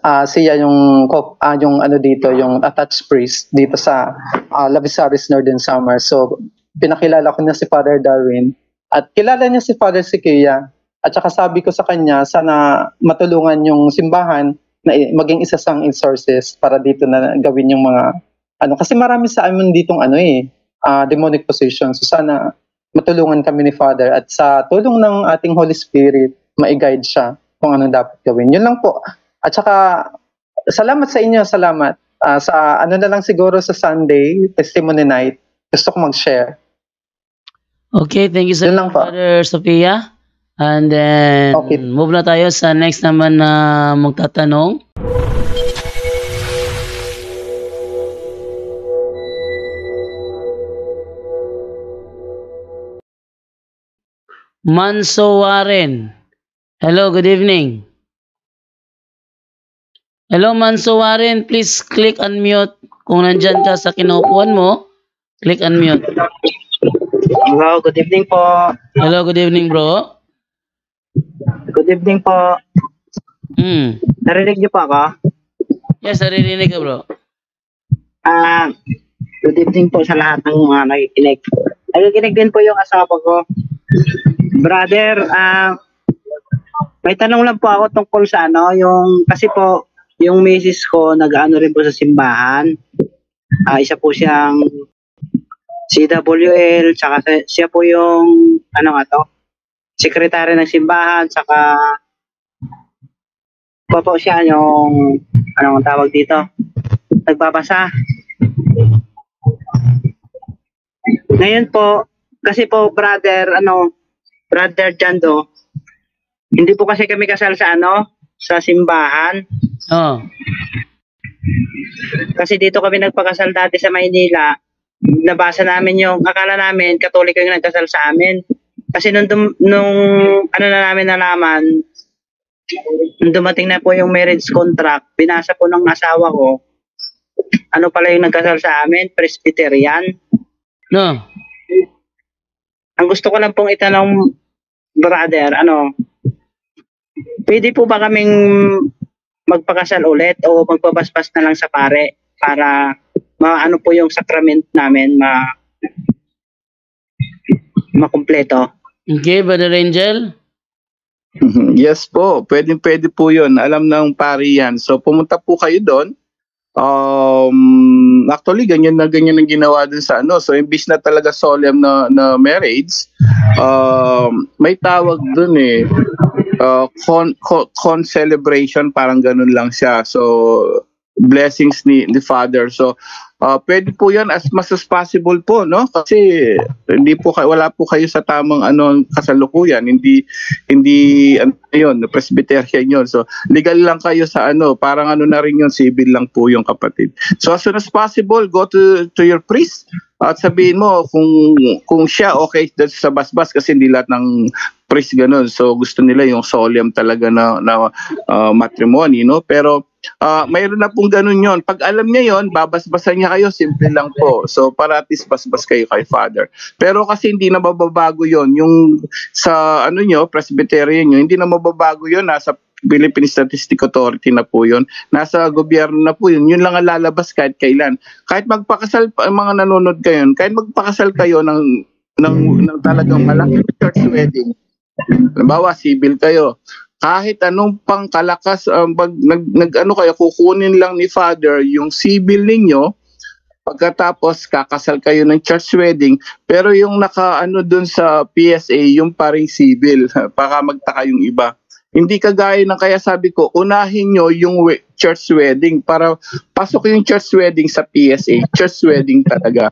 Siya yung ano dito, yung attached priest dito sa Lavisaris Northern Summer. So pinakilala ko na si Father Darwin at kilala niya si Father Siquia. At saka sabi ko sa kanya, sana matulungan yung simbahan na maging isa sang sources para dito na gawin yung mga kasi marami sa amin ditong demonic possession. So sana matulungan kami ni Father at sa tulong ng ating Holy Spirit, ma-guide siya kung ano dapat gawin. Yun lang po. At saka salamat sa inyo, salamat. Sa ano na lang siguro sa Sunday, testimony night, gusto ko mag-share. Okay, thank you so much, Father Sophia. And then, move na tayo sa next naman na magtatanong. Manso Warren. Hello, good evening. Hello, Manso Warren. Please click unmute. Kung nandyan ka sa kinupuan mo, click unmute. Hello, good evening po. Hello, good evening, bro. Good evening po. Narinig niyo po ako? Yes, narinig ka, bro. Good evening po sa lahat ng mga nakikinig. Nakikinig din po yung asawa ko. Brother, may tanong lang po ako tungkol sa kasi po, yung misis ko nag-ano rin po sa simbahan. Isa po siyang CWL, saka siya po yung, sekretary ng simbahan, saka po siya yung, anong tawag dito, nagbabasa. Ngayon po, kasi po brother Jando, hindi po kasi kami kasal sa sa simbahan. Oh. Kasi dito kami nagpakasal dati sa Maynila. Nabasa namin akala namin Katoliko yung nagkasal sa amin. Kasi nung namin nalaman, nung dumating na po yung marriage contract, binasa po ng asawa ko, pala yung nagkasal sa amin, Presbyterian. No. Ang gusto ko lang pong itanong, brother, pwede po ba kaming magpakasal ulit o magpabasbas na lang sa pare para maano po yung sacrament namin makumpleto? Okay, Brother Angel? Yes po, pwede po yun. Alam ng pari yan. So pumunta po kayo doon. Actually ganyan ang ginawa dun sa so imbis na talaga solemn na marriage, may tawag dun con celebration, parang ganun lang siya. So blessings ni Father. So pwede po 'yan as much as possible po, no? Kasi hindi po wala po kayo sa tamang kasalukuyan, hindi ano 'yon, Presbyterian 'yon. So legal lang kayo sa parang na rin 'yon, civil lang po yung kapatid. So as soon as possible, go to your priest at sabihin mo kung siya okay sa basbas, kasi hindi lahat ng priest ganun. So gusto nila yung solemn talaga na matrimony, no? Pero mayroon na pong ganun yon. Pag alam niya yon, babasbasan niya kayo, simple lang po. So para at least basbas kayo kay Father. Pero kasi hindi na mababago yon. Yung sa nyo, Presbyterian nyo, hindi na mababago yon. Nasa Philippine Statistic Authority na po yun. Nasa gobyerno na po yun. Yun lang ang lalabas kahit kailan. Kahit magpakasal, mga nanonood kayo, kahit magpakasal kayo ng talagang malaking church wedding, halimbawa, civil kayo, kahit anong pangkalakas, kayo, kukunin lang ni Father yung civil ninyo, pagkatapos kakasal kayo ng church wedding, pero yung dun sa PSA, yung paring civil, baka magtaka yung iba. Hindi kagaya ng, kaya sabi ko, unahin nyo yung church wedding para pasok yung church wedding sa PSA, church wedding talaga.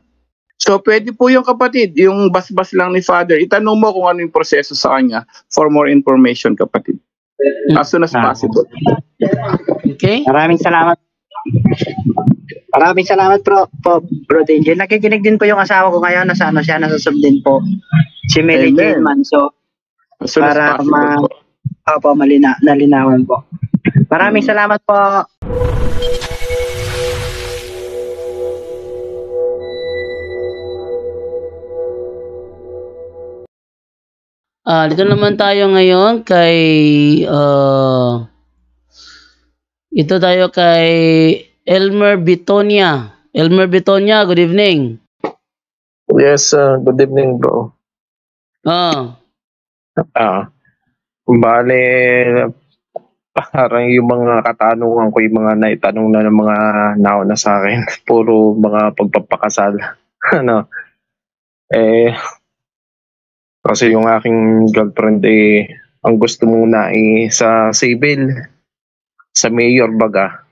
So pwede po yung kapatid, yung basbas lang ni Father, itanong mo kung ano yung proseso sa kanya for more information, kapatid. As soon as possible. Okay. Maraming salamat. Maraming salamat Bro Angel. Nakikinig din po yung asawa ko ngayon, nasa sub din po. Si Melly Gilman. So para nalinawan po. Maraming salamat po. Dito naman tayo ngayon kay ito tayo kay Elmer Bitonia. Elmer Bitonia, good evening. Yes, good evening, bro. Bale, parang yung mga katanungan ko, yung mga naitanong na ng mga nauna sa akin, puro mga pagpapakasal. Kasi yung aking girlfriend ang gusto muna sa civil, sa mayor baga.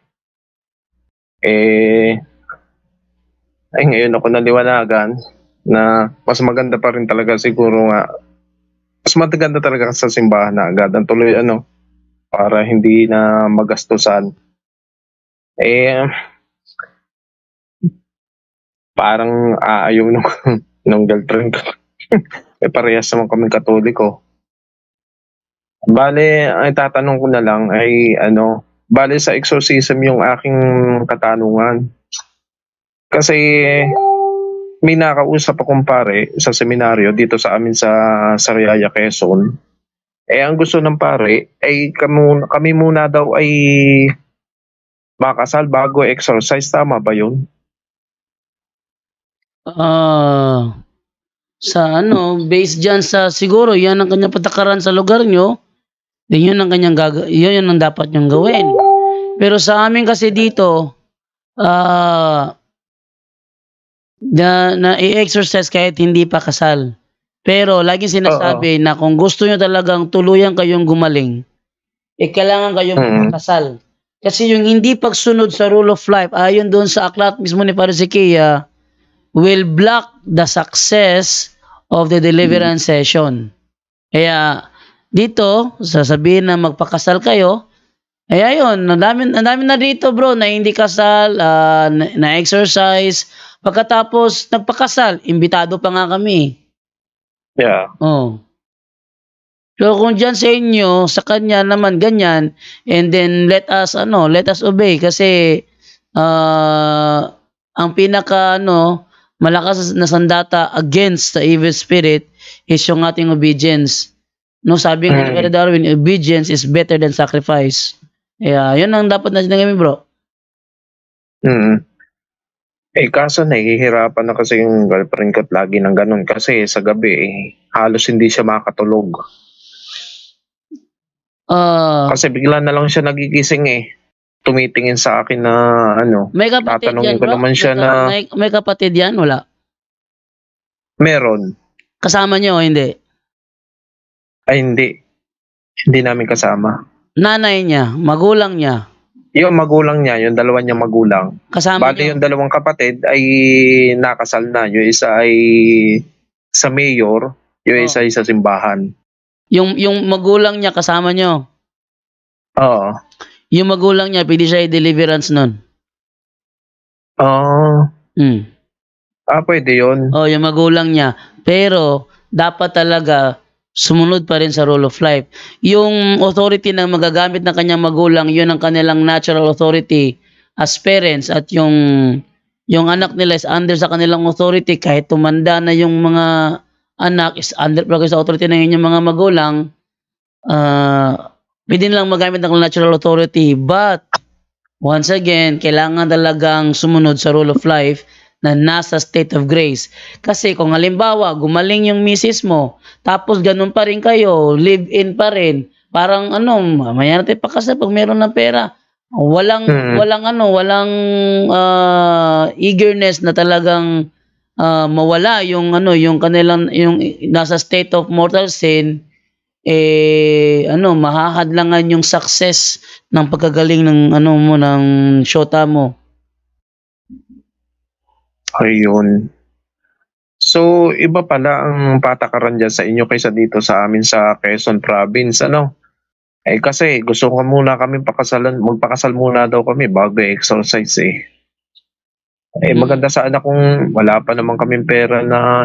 Ngayon ako naliwanagan na mas maganda pa rin talaga siguro nga, mas maganda talaga sa simbahan na agad ang tuloy para hindi na magastusan. Parang ayaw nung girlfriend ko. Parehas naman kami Katoliko. Bale, ang tatanong ko na lang ay bale sa exorcism yung aking katanungan. Kasi may nakausap akong pare sa seminaryo dito sa amin sa Sariaya, Quezon. Ang gusto ng pare ay kami muna daw ay makasal bago exorcise. Tama ba yun? Sa based dyan sa siguro yan ang kanyang patakaran sa lugar nyo, yun ang kanyang yun ang dapat nyong gawin. Pero sa amin kasi dito na i-exercise kahit hindi pa kasal. Pero laging sinasabi na kung gusto nyo talagang tuluyan kayong gumaling, kailangan kayong magpakasal. Kasi yung hindi pagsunod sa rule of life, ayon doon sa aklat mismo ni Parisikia, will block the success of the deliverance session. Kaya dito, sasabihin na magpakasal kayo, ayun, ang dami na dito bro, na hindi kasal, na exercise, pagkatapos nagpakasal, imbitado pa nga kami. Yeah. So kung dyan sa inyo, sa kanya naman ganyan, and then let us obey kasi ang pinaka malakas na sandata against the evil spirit is yung ating obedience. Sabi nga ni Darwin, obedience is better than sacrifice. Yun ang dapat natin gawin, bro. Kaso nahihirapan na kasi yung girlfriend ko lagi ng ganun kasi sa gabi halos hindi siya makatulog. Kasi bigla na lang siya nagigising tumitingin sa akin na may kapatid tatanungin yan, ko bro? naman siya may kapatid yan, wala? Meron. Kasama niyo o hindi? Ay, hindi. Hindi namin kasama. Nanay niya, magulang niya, Yung magulang niya, yung dalawa niyang magulang. kasama Bali niyo. yung dalawang kapatid ay nakasal na. Yung isa ay sa mayor, yung isa ay sa simbahan. Yung magulang niya kasama niyo. Oo. Yung magulang niya, pwede siya i-deliverance nun. Hmm. Pwede yun. Oh, yung magulang niya. Pero, dapat talaga, sumunod pa rin sa rule of life. Yung authority na magagamit ng kanyang magulang, yun ang kanilang natural authority as parents, at yung anak nila is under sa kanilang authority. Kahit tumanda na yung mga anak is under sa authority ng inyong mga magulang, pwede nilang magamit ng natural authority. But, once again, kailangan talagang sumunod sa rule of life na nasa state of grace. Kasi kung halimbawa, gumaling yung misis mo, tapos ganun pa rin kayo, live-in pa rin, parang maya natin pakasal pag meron ng pera. Walang eagerness na talagang mawala yung kanilang yung nasa state of mortal sin, mahahadlangan yung success ng pagkagaling ng ng shota mo. Ayun. So, iba pala ang patakaran dyan sa inyo kaysa dito sa amin sa Quezon Province, kasi gusto ko muna kami magpakasal muna daw kami bago exercise maganda sana kung wala pa naman kaming pera na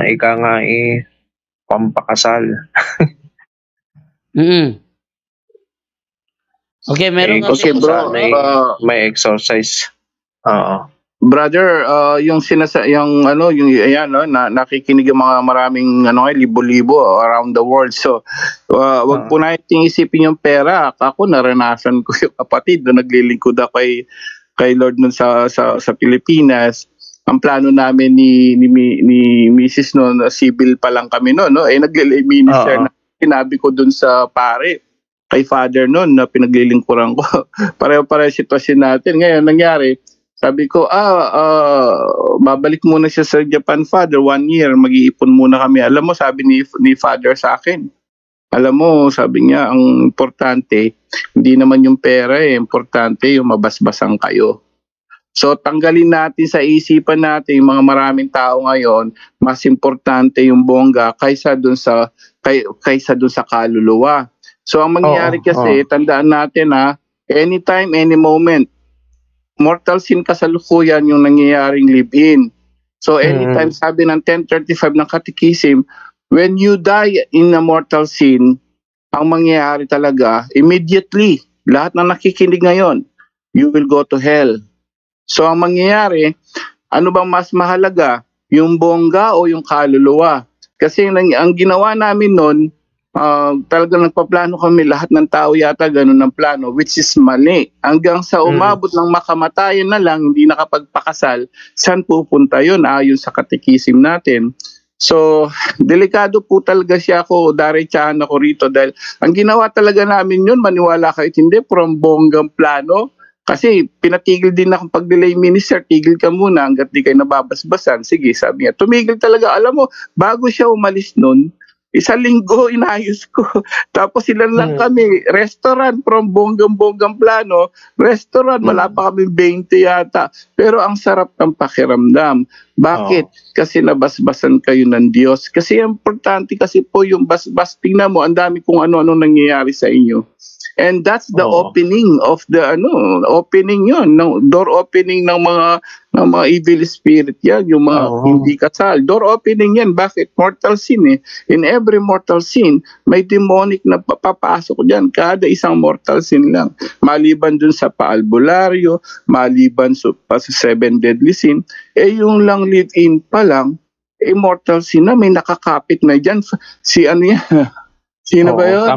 pampakasal. Okay, meron Okay, bro. May exercise. Oo. Brother, yung nakikinig yung mga maraming libo-libo around the world. So, wag po nating isipin yung pera. Ako naranasan ko yung kapatid na naglilingkod ako kay Lord nun sa Pilipinas. Ang plano namin ni Mrs. noon, civil pa lang kami noon, naglilay minister na sinabi ko dun sa pare kay father noon na pinaglilingkuran ko. Pareho-pareho sitwasyon natin. Ngayon nangyari, sabi ko, babalik muna siya sa Japan, father, 1 year, mag-iipon muna kami. Alam mo, sabi ni father sa akin, sabi niya, ang importante, hindi naman yung pera importante yung mabasbasan kayo. So, tanggalin natin sa isipan natin, yung mga maraming tao ngayon, mas importante yung bongga kaysa dun sa kaluluwa. So, ang mangyayari kasi, tandaan natin anytime, any moment, mortal sin kasalukuyan yung nangyayaring live-in. So anytime sabi ng 1035 ng Catechism, when you die in a mortal sin, ang mangyayari talaga, immediately, lahat na nakikinig ngayon, you will go to hell. So ang mangyayari, ano bang mas mahalaga? Yung bongga o yung kaluluwa? Kasi ang ginawa namin noon, talagang nagpaplano kami, lahat ng tao yata ganun ang plano, which is mali. Hanggang sa umabot ng makamatayan na lang, hindi nakapagpakasal, saan pupunta yun ayon sa Catechism natin? So, delikado po talaga siya ako, diretsahan ako rito dahil ang ginawa talaga namin yun, maniwala kayo hindi, from bonggang plano. Kasi pinatigil din akong pag-delay minister, tigil ka muna hanggat di kayo nababasbasan. Sige, sabi niya, tumigil talaga. Alam mo, bago siya umalis nun, 1 linggo inayos ko. Tapos ilan lang kami, restaurant from bonggang plano, restaurant, wala pa kami 20 yata. Pero ang sarap ng pakiramdam. Bakit? Kasi nabasbasan kayo ng Diyos. Kasi importante kasi po yung basbas. Tingnan mo, ang dami kung ano-ano nangyayari sa inyo. And that's the opening of the opening yon, door opening ng mga evil spirit yan, yung mga hindi kasal. Door opening yan. Bakit? Mortal sin In every mortal sin, may demonic na papasok diyan. Kada isang mortal sin lang. Maliban dun sa paalbularyo, maliban sa 7 deadly sin, yung lang live-in pa lang, mortal sin na may nakakapit na diyan. Si ano yan? Sino ba yun?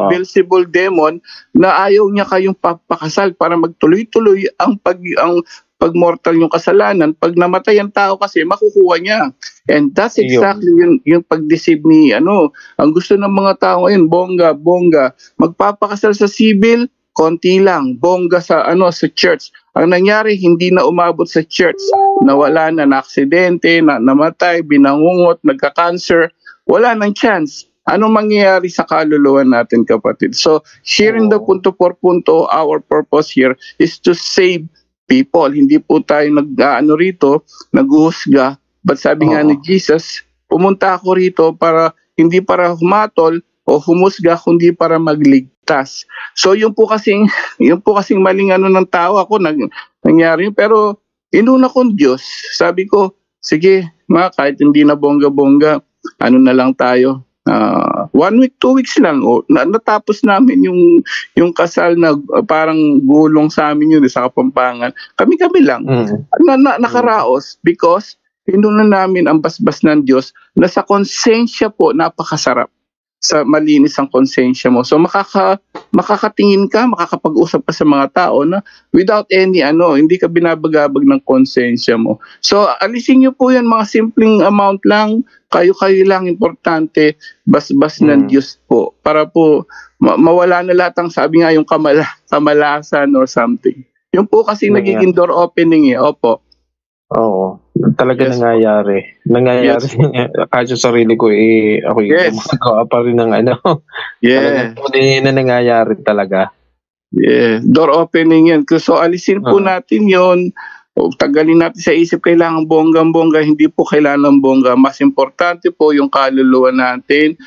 Beelzebul demon na ayaw niya kayong papakasal para magtuloy-tuloy ang pag-mortal yung kasalanan. Pag namatay ang tao kasi, makukuha niya. And that's exactly yung pag-deceive ni ang gusto ng mga tao ngayon, bongga. Magpapakasal sa civil, konti lang. Bongga sa church. Ang nangyari, hindi na umabot sa church. Nawala na aksidente, namatay, binangungot, nagka-cancer. Wala nang chance. anong mangyayari sa kaluluwa natin, kapatid. So, sharing the punto por punto, our purpose here is to save people. Hindi po tayo rito, naghuhusga. But sabi nga ni Jesus, pumunta ako rito para hindi para humatol o humusga, kundi para magligtas. So, yung po kasing maling ng tao ako, nangyari. Pero, inuna kong Diyos. Sabi ko, sige, kahit hindi na bongga-bongga, na lang tayo. 1 week, 2 weeks lang. Natapos namin yung kasal na parang gulong sa amin yun sa Kapampangan. Kami-kami lang. Nakaraos because inuna namin ang basbas ng Diyos na sa konsensya po napakasarap. Sa malinis ang konsensya mo. So makakatingin ka, makakapag-usap ka sa mga tao na without any hindi ka binabagabag ng konsensya mo. So alisin niyo po yan, mga simpleng amount lang, kayo-kayo lang, importante, basbas ng Diyos po. Para po mawala na lahat ang sabi nga yung kamalasan or something. Yung po kasi nagiging door opening Opo. Oo. Talaga Yes. Nangyayari. Kahit sa sarili ko, ako yung gumagawa pa rin ng Yeah. Talagang na nangyayari talaga. Yeah. Door opening yan. So alisin po natin yon. Tagalin natin sa isip, kailangan bonggang-bongga, hindi po kailangan bongga. Mas importante po yung kaluluwa natin,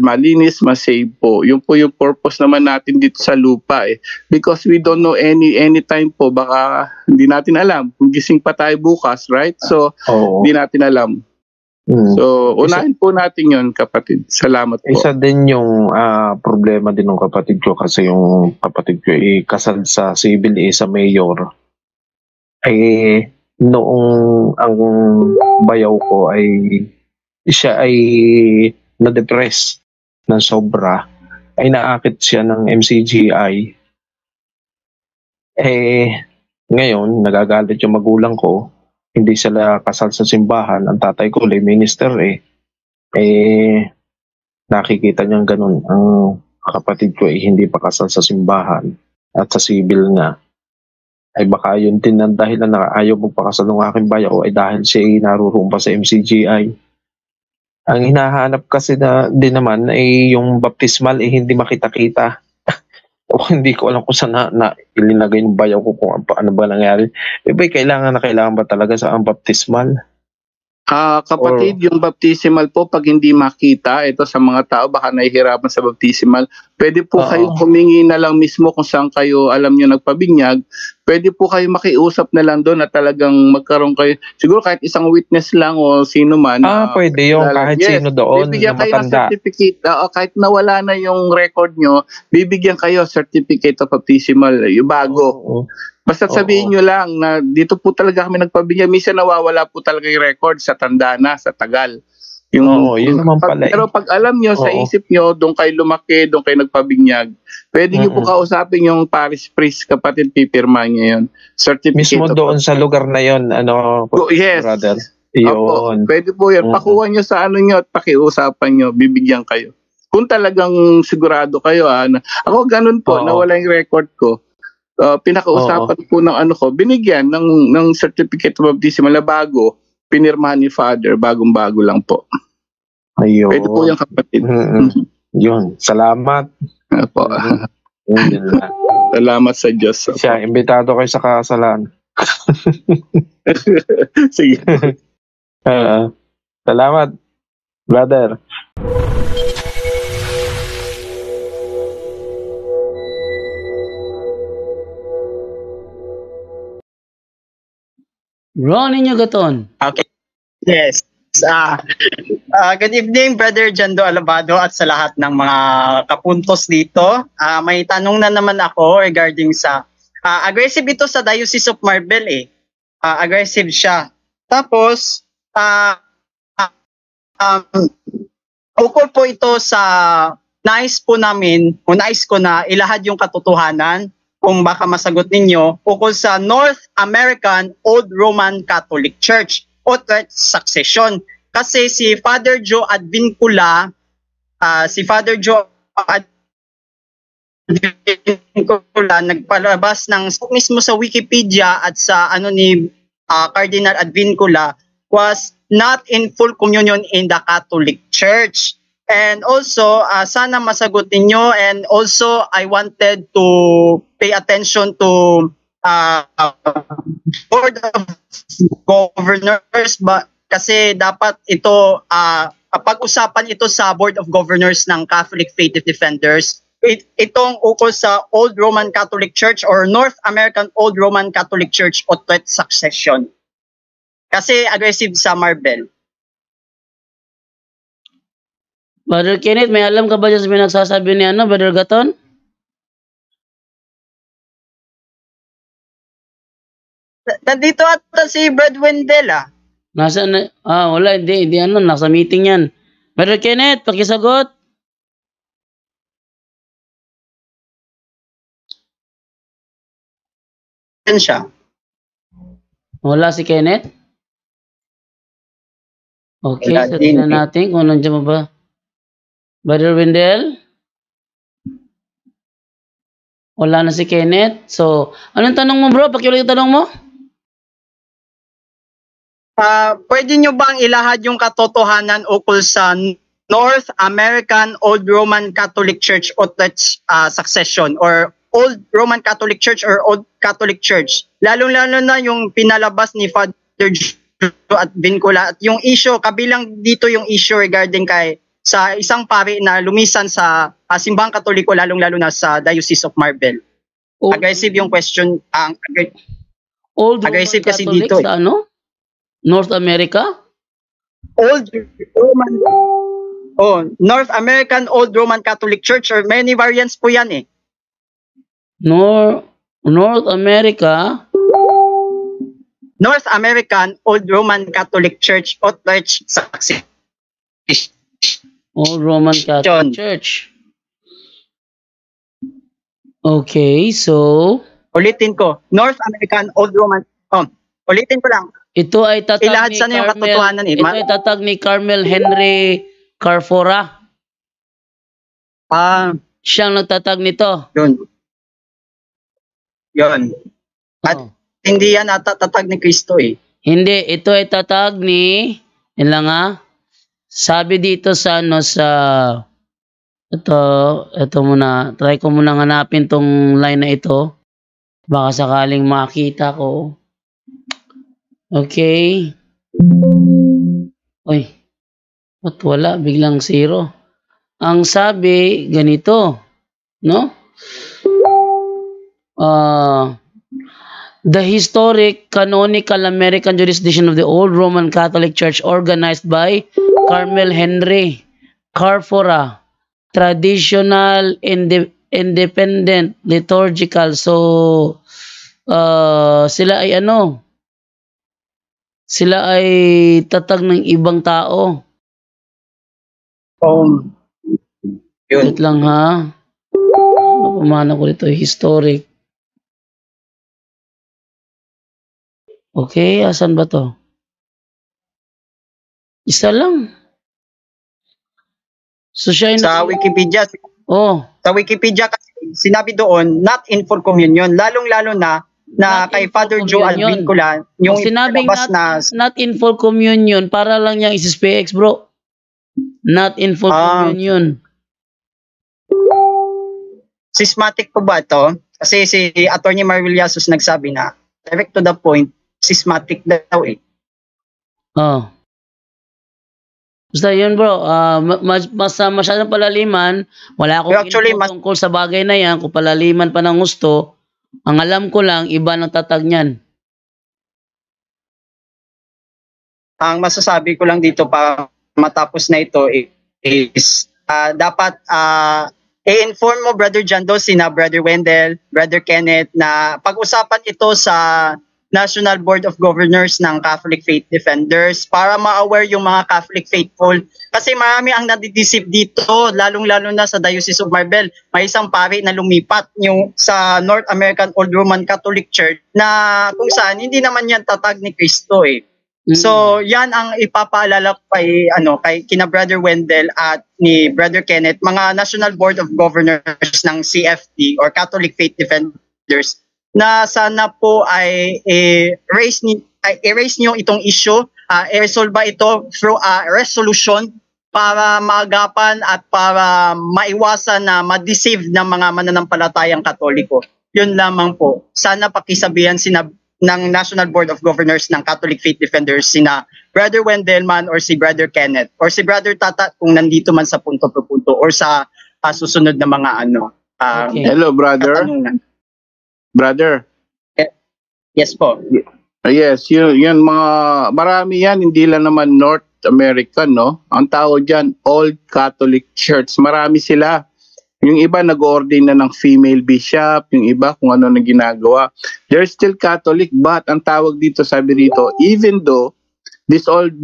malinis, masave po. Yun po yung purpose naman natin dito sa lupa Because we don't know anytime po, baka hindi natin alam. Kung gising pa tayo bukas, right? So, hindi natin alam. So, unahin po natin yun, kapatid. Salamat po. Isa din yung problema din ng kapatid ko kasi yung kapatid ko kasal sa civil sa mayor. Noong ang bayaw ko siya ay na-depress ng sobra, naakit siya ng MCGI. Ngayon, nagagalit yung magulang ko, hindi sila kasal sa simbahan, ang tatay ko lay minister nakikita niyang ganun, ang kapatid ko hindi pa kasal sa simbahan at sa civil nga. Baka yun din ang dahilan na ayaw magpakasal ng aking bayaw dahil siya naruroon pa sa MCGI. Ang hinahanap kasi din naman yung baptismal hindi makita-kita. O hindi ko alam kung saan na ilinagay yung bayaw ko kung ano ba nangyari. Kailangan ba talaga sa ang baptismal? Kapatid, yung baptismal po, pag hindi makita, ito sa mga tao, baka nahihirapan sa baptismal, pwede po kayo humingi na lang mismo kung saan kayo alam nyo nagpabinyag. Pwede po kayo makiusap na lang doon na talagang magkaroon kayo, siguro kahit isang witness lang o sino man. Pwede yung kahit sino doon bibigyan na kayo ng matanda. certificate, kahit nawala na yung record nyo, bibigyan kayo certificate of baptismal, yung bago. Basta sabihin nyo lang na dito po talaga kami nagpabinyag. Minsan nawawala po talaga yung record sa tanda na, sa tagal. Yun naman pala. Pero pag alam nyo, sa isip nyo, doon kayo lumaki, doon kayo nagpabinyag, pwede nyo po kausapin yung parish priest, kapatid, pipirma nyo yun. Certificate mismo doon sa lugar na yun, yes. Brother. Opo, pwede po yan. Pakuha nyo sa nyo at pakiusapan nyo, bibigyan kayo. Kung talagang sigurado kayo, ako ganun po, nawala yung record ko. Pinakausapan po ng ko, binigyan ng certificate of baptism na bago, pinirmahan ni Father, bagong-bago lang po. Ayun. Pwede po yung kapatid. Yun, salamat. Po. Salamat sa Diyos. Siya, imbitado kayo sa kasalan. Sige. Salamat, brother. Ronnie Gaton. Okay. Yes. Good evening, Brother Jando Alabado at sa lahat ng mga kapuntos dito. May tanong na naman ako regarding sa aggressive ito sa Diocese of Marbel aggressive siya. Tapos ukol po ito sa nais ko na ilahad yung katotohanan kung baka masagot ninyo ukol sa North American Old Roman Catholic Church o Third Succession. Kasi si Father Joe Advincula, nagpalabas ng mismo sa Wikipedia at sa ni Cardinal Advincula was not in full communion in the Catholic Church. And also, sana masagot ninyo. And also, I wanted to pay attention to Board of Governors kasi dapat ito pag-usapan ito sa Board of Governors ng Catholic Faith Defenders. Itong ukol sa Old Roman Catholic Church or North American Old Roman Catholic Church Otlet Succession. Kasi aggressive sa Marvel. Brother Kenneth, may alam ka ba dyan sa pinagsasabi ni Brother Gaton? Nandito ata si Brad Wendell Nasaan na? Wala, hindi nasa meeting yan. Brother Kenneth, pakisagot. Yan siya. Wala si Kenneth? Okay, Wala so din. tingnan natin kung nandiyan mo ba. Brother Wendell? Wala na si Kenneth. So, anong tanong mo bro? Pakiulit yung tanong mo. Pwede nyo bang ilahad yung katotohanan ukol sa North American Old Roman Catholic Church Otlet Succession or Old Roman Catholic Church or Old Catholic Church? Lalong-lalo na yung pinalabas ni Father Joe at Vincula at yung issue, kabilang dito yung issue regarding sa isang pari na lumisan sa simbahang Katoliko, lalong-lalo na sa Diocese of Marble. Aggressive yung question. Old aggressive Roman kasi Catholic dito. Sa North America? Old Roman North American Old Roman Catholic Church or many variants po yan North America? North American Old Roman Catholic Church Otlet Succession. Old Roman Catholic Church. Okay, so ulitin ko, North American Old Roman. Ulitin ko lang. Ito ay tatag Ilahad ni sana yung katotohanan Ito ay tatag ni Carmel Henry Carfora. Siyang nagtatag nito. Yun. At hindi yan tatag ni Kristo Hindi, ito ay tatag ni sabi dito sa ito muna. Try ko muna hanapin tong line na ito. Baka sakaling makita ko. Okay. Uy. Ba't wala? Biglang 0. Ang sabi, ganito. No? The historic canonical American jurisdiction of the Old Roman Catholic Church organized by Carmel Henry Carfora. Traditional independent liturgical. So, sila ay sila ay tatag ng ibang tao. Yun. Wait lang ha. Pumana ko dito, historic. Okay, asan ba to? Isa lang. So siya sa Wikipedia. Sa Wikipedia kasi sinabi doon, not in for communion. Lalong-lalo na kay Father Joe Alvincula, yung sinabing not in full communion, para lang niyang isi-SPX, bro. Not in full communion. Schismatic po ba ito? Kasi si Attorney Marvillasus nagsabi na, direct to the point, schismatic daw Basta yun bro, masyadong palaliman, wala akong tungkol sa bagay na yan, kung palaliman pa ng gusto, ang alam ko lang, iba ng tatag niyan. Ang masasabi ko lang dito pa matapos na ito is dapat i-inform mo Brother Jando, sina Brother Wendell, Brother Kenneth na pag-usapan ito sa National Board of Governors ng Catholic Faith Defenders para ma-aware yung mga Catholic faithful. Kasi marami ang nadidisip dito, lalong-lalo na sa Diocese of Marble. May isang pari na lumipat yung sa North American Old Roman Catholic Church na kung saan hindi naman yan tatag ni Kristo So, yan ang ipapaalala ko kay kina Brother Wendell at ni Brother Kenneth, mga National Board of Governors ng CFD or Catholic Faith Defenders, na sana po ay erase niyo itong issue, i-resolve ito through a resolution para maagapan at para maiwasan na ma-deceive ng mga mananampalatayang Katoliko. Yun lamang po. Sana pakisabihan ng National Board of Governors ng Catholic Faith Defenders sina Brother Wendelman or si Brother Kenneth or si Brother Tata kung nandito man sa punto per punto or sa susunod na mga Okay. Hello, brother. katanungan. Brother. Yes po. Yes, yun mga marami yan, hindi lang naman North American, no? Ang tawag diyan Old Catholic Church. Marami sila. Yung iba nag-ordain na ng female bishop, yung iba kung ano na ginagawa. They're still Catholic, but ang tawag dito, sabi rito, even though this old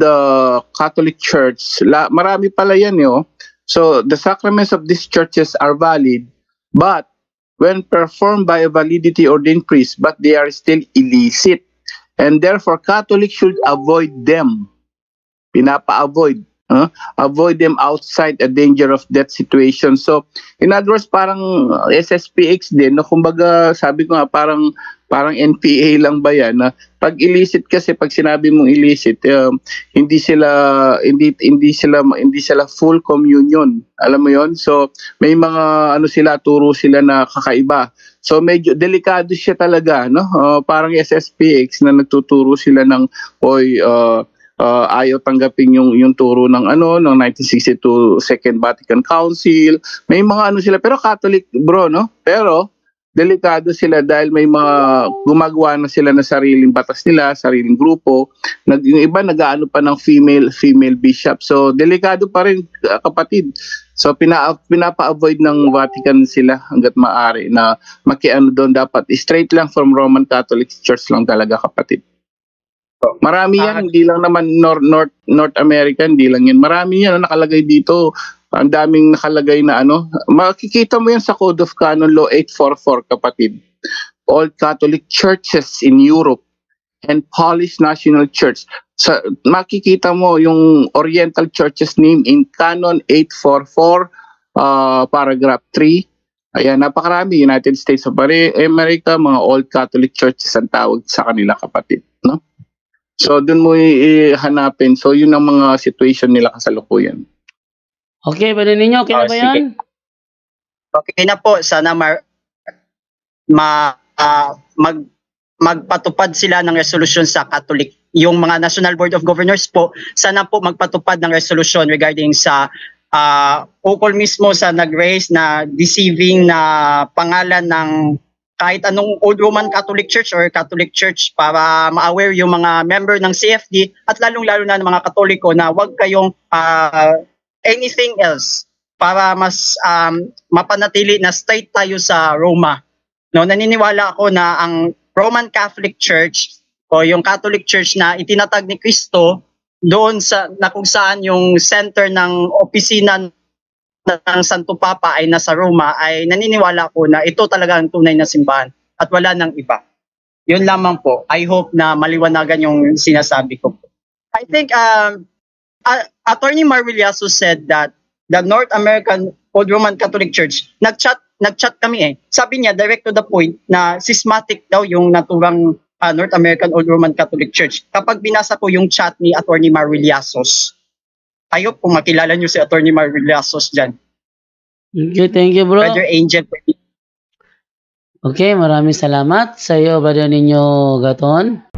Catholic Church, marami pala yan, yo. So the sacraments of these churches are valid, but when performed by a validity ordained priest, but they are still illicit. And therefore, Catholics should avoid them. Pinapa-avoid. Avoid them outside a danger of death situation. So, in other words, parang SSPX din. No? Kumbaga, sabi ko nga, parang NPA lang ba yan? Pag illicit kasi, pag sinabi mong illicit, hindi sila full communion. Alam mo yon? So, may mga turo sila na kakaiba. So medyo delikado siya talaga, no? Parang SSPX na nagtuturo sila ng ayaw tanggapin yung turo ng ng 1962 Second Vatican Council. May mga sila pero Catholic, bro, no? Pero delikado sila dahil may mga gumagawa na sila na sariling batas nila, sariling grupo. Yung iba nag-aano pa ng female bishop. So delikado pa rin, kapatid. So pinapa-avoid ng Vatican sila hangga't maaari na makiano doon. Dapat straight lang from Roman Catholic Church lang talaga, kapatid. Marami yan, hindi lang naman North America, hindi lang yan. Marami yan nakalagay dito. Ang daming nakalagay na makikita mo yan sa Code of Canon Law 844, kapatid. All Catholic churches in Europe and Polish National Church. Makikita mo yung Oriental churches name in Canon 844, paragraph 3. Ayan, napakarami. United States of America, mga All Catholic churches ang tawag sa kanila, kapatid. No? So, dun mo ihanapin. So, yun ang mga situation nila kasalukuyan. Okay, ba ninyo? Okay na ba yan? Okay na po. Sana magpatupad sila ng resolusyon sa Catholic. Yung mga National Board of Governors po, sana po magpatupad ng resolusyon regarding sa ukol mismo sa nag-raise na deceiving na pangalan ng kahit anong Old Roman Catholic Church or Catholic Church para ma-aware yung mga member ng CFD at lalong-lalo na ng mga Katoliko na wag kayong anything else para mas mapanatili na state tayo sa Roma. No, naniniwala ako na ang Roman Catholic Church o yung Catholic Church na itinatag ni Cristo doon na kung saan yung center ng opisina ng Santo Papa ay nasa Roma, ay naniniwala ako na ito talaga ang tunay na simbahan at wala nang iba. Yun lamang po. I hope na maliwanagan yung sinasabi ko. I think Attorney Mar Villaso said that the North American Old Roman Catholic Church, nag-chat kami Sabi niya, direct to the point, na schismatic daw yung naturang North American Old Roman Catholic Church. Kapag binasa ko yung chat ni Attorney Mar Villasos, I hope kung makilala nyo si Attorney Mar Villasos dyan. Okay, thank you, bro. Brother Angel. Okay, maraming salamat sa iyo, Brother ninyo Gaton.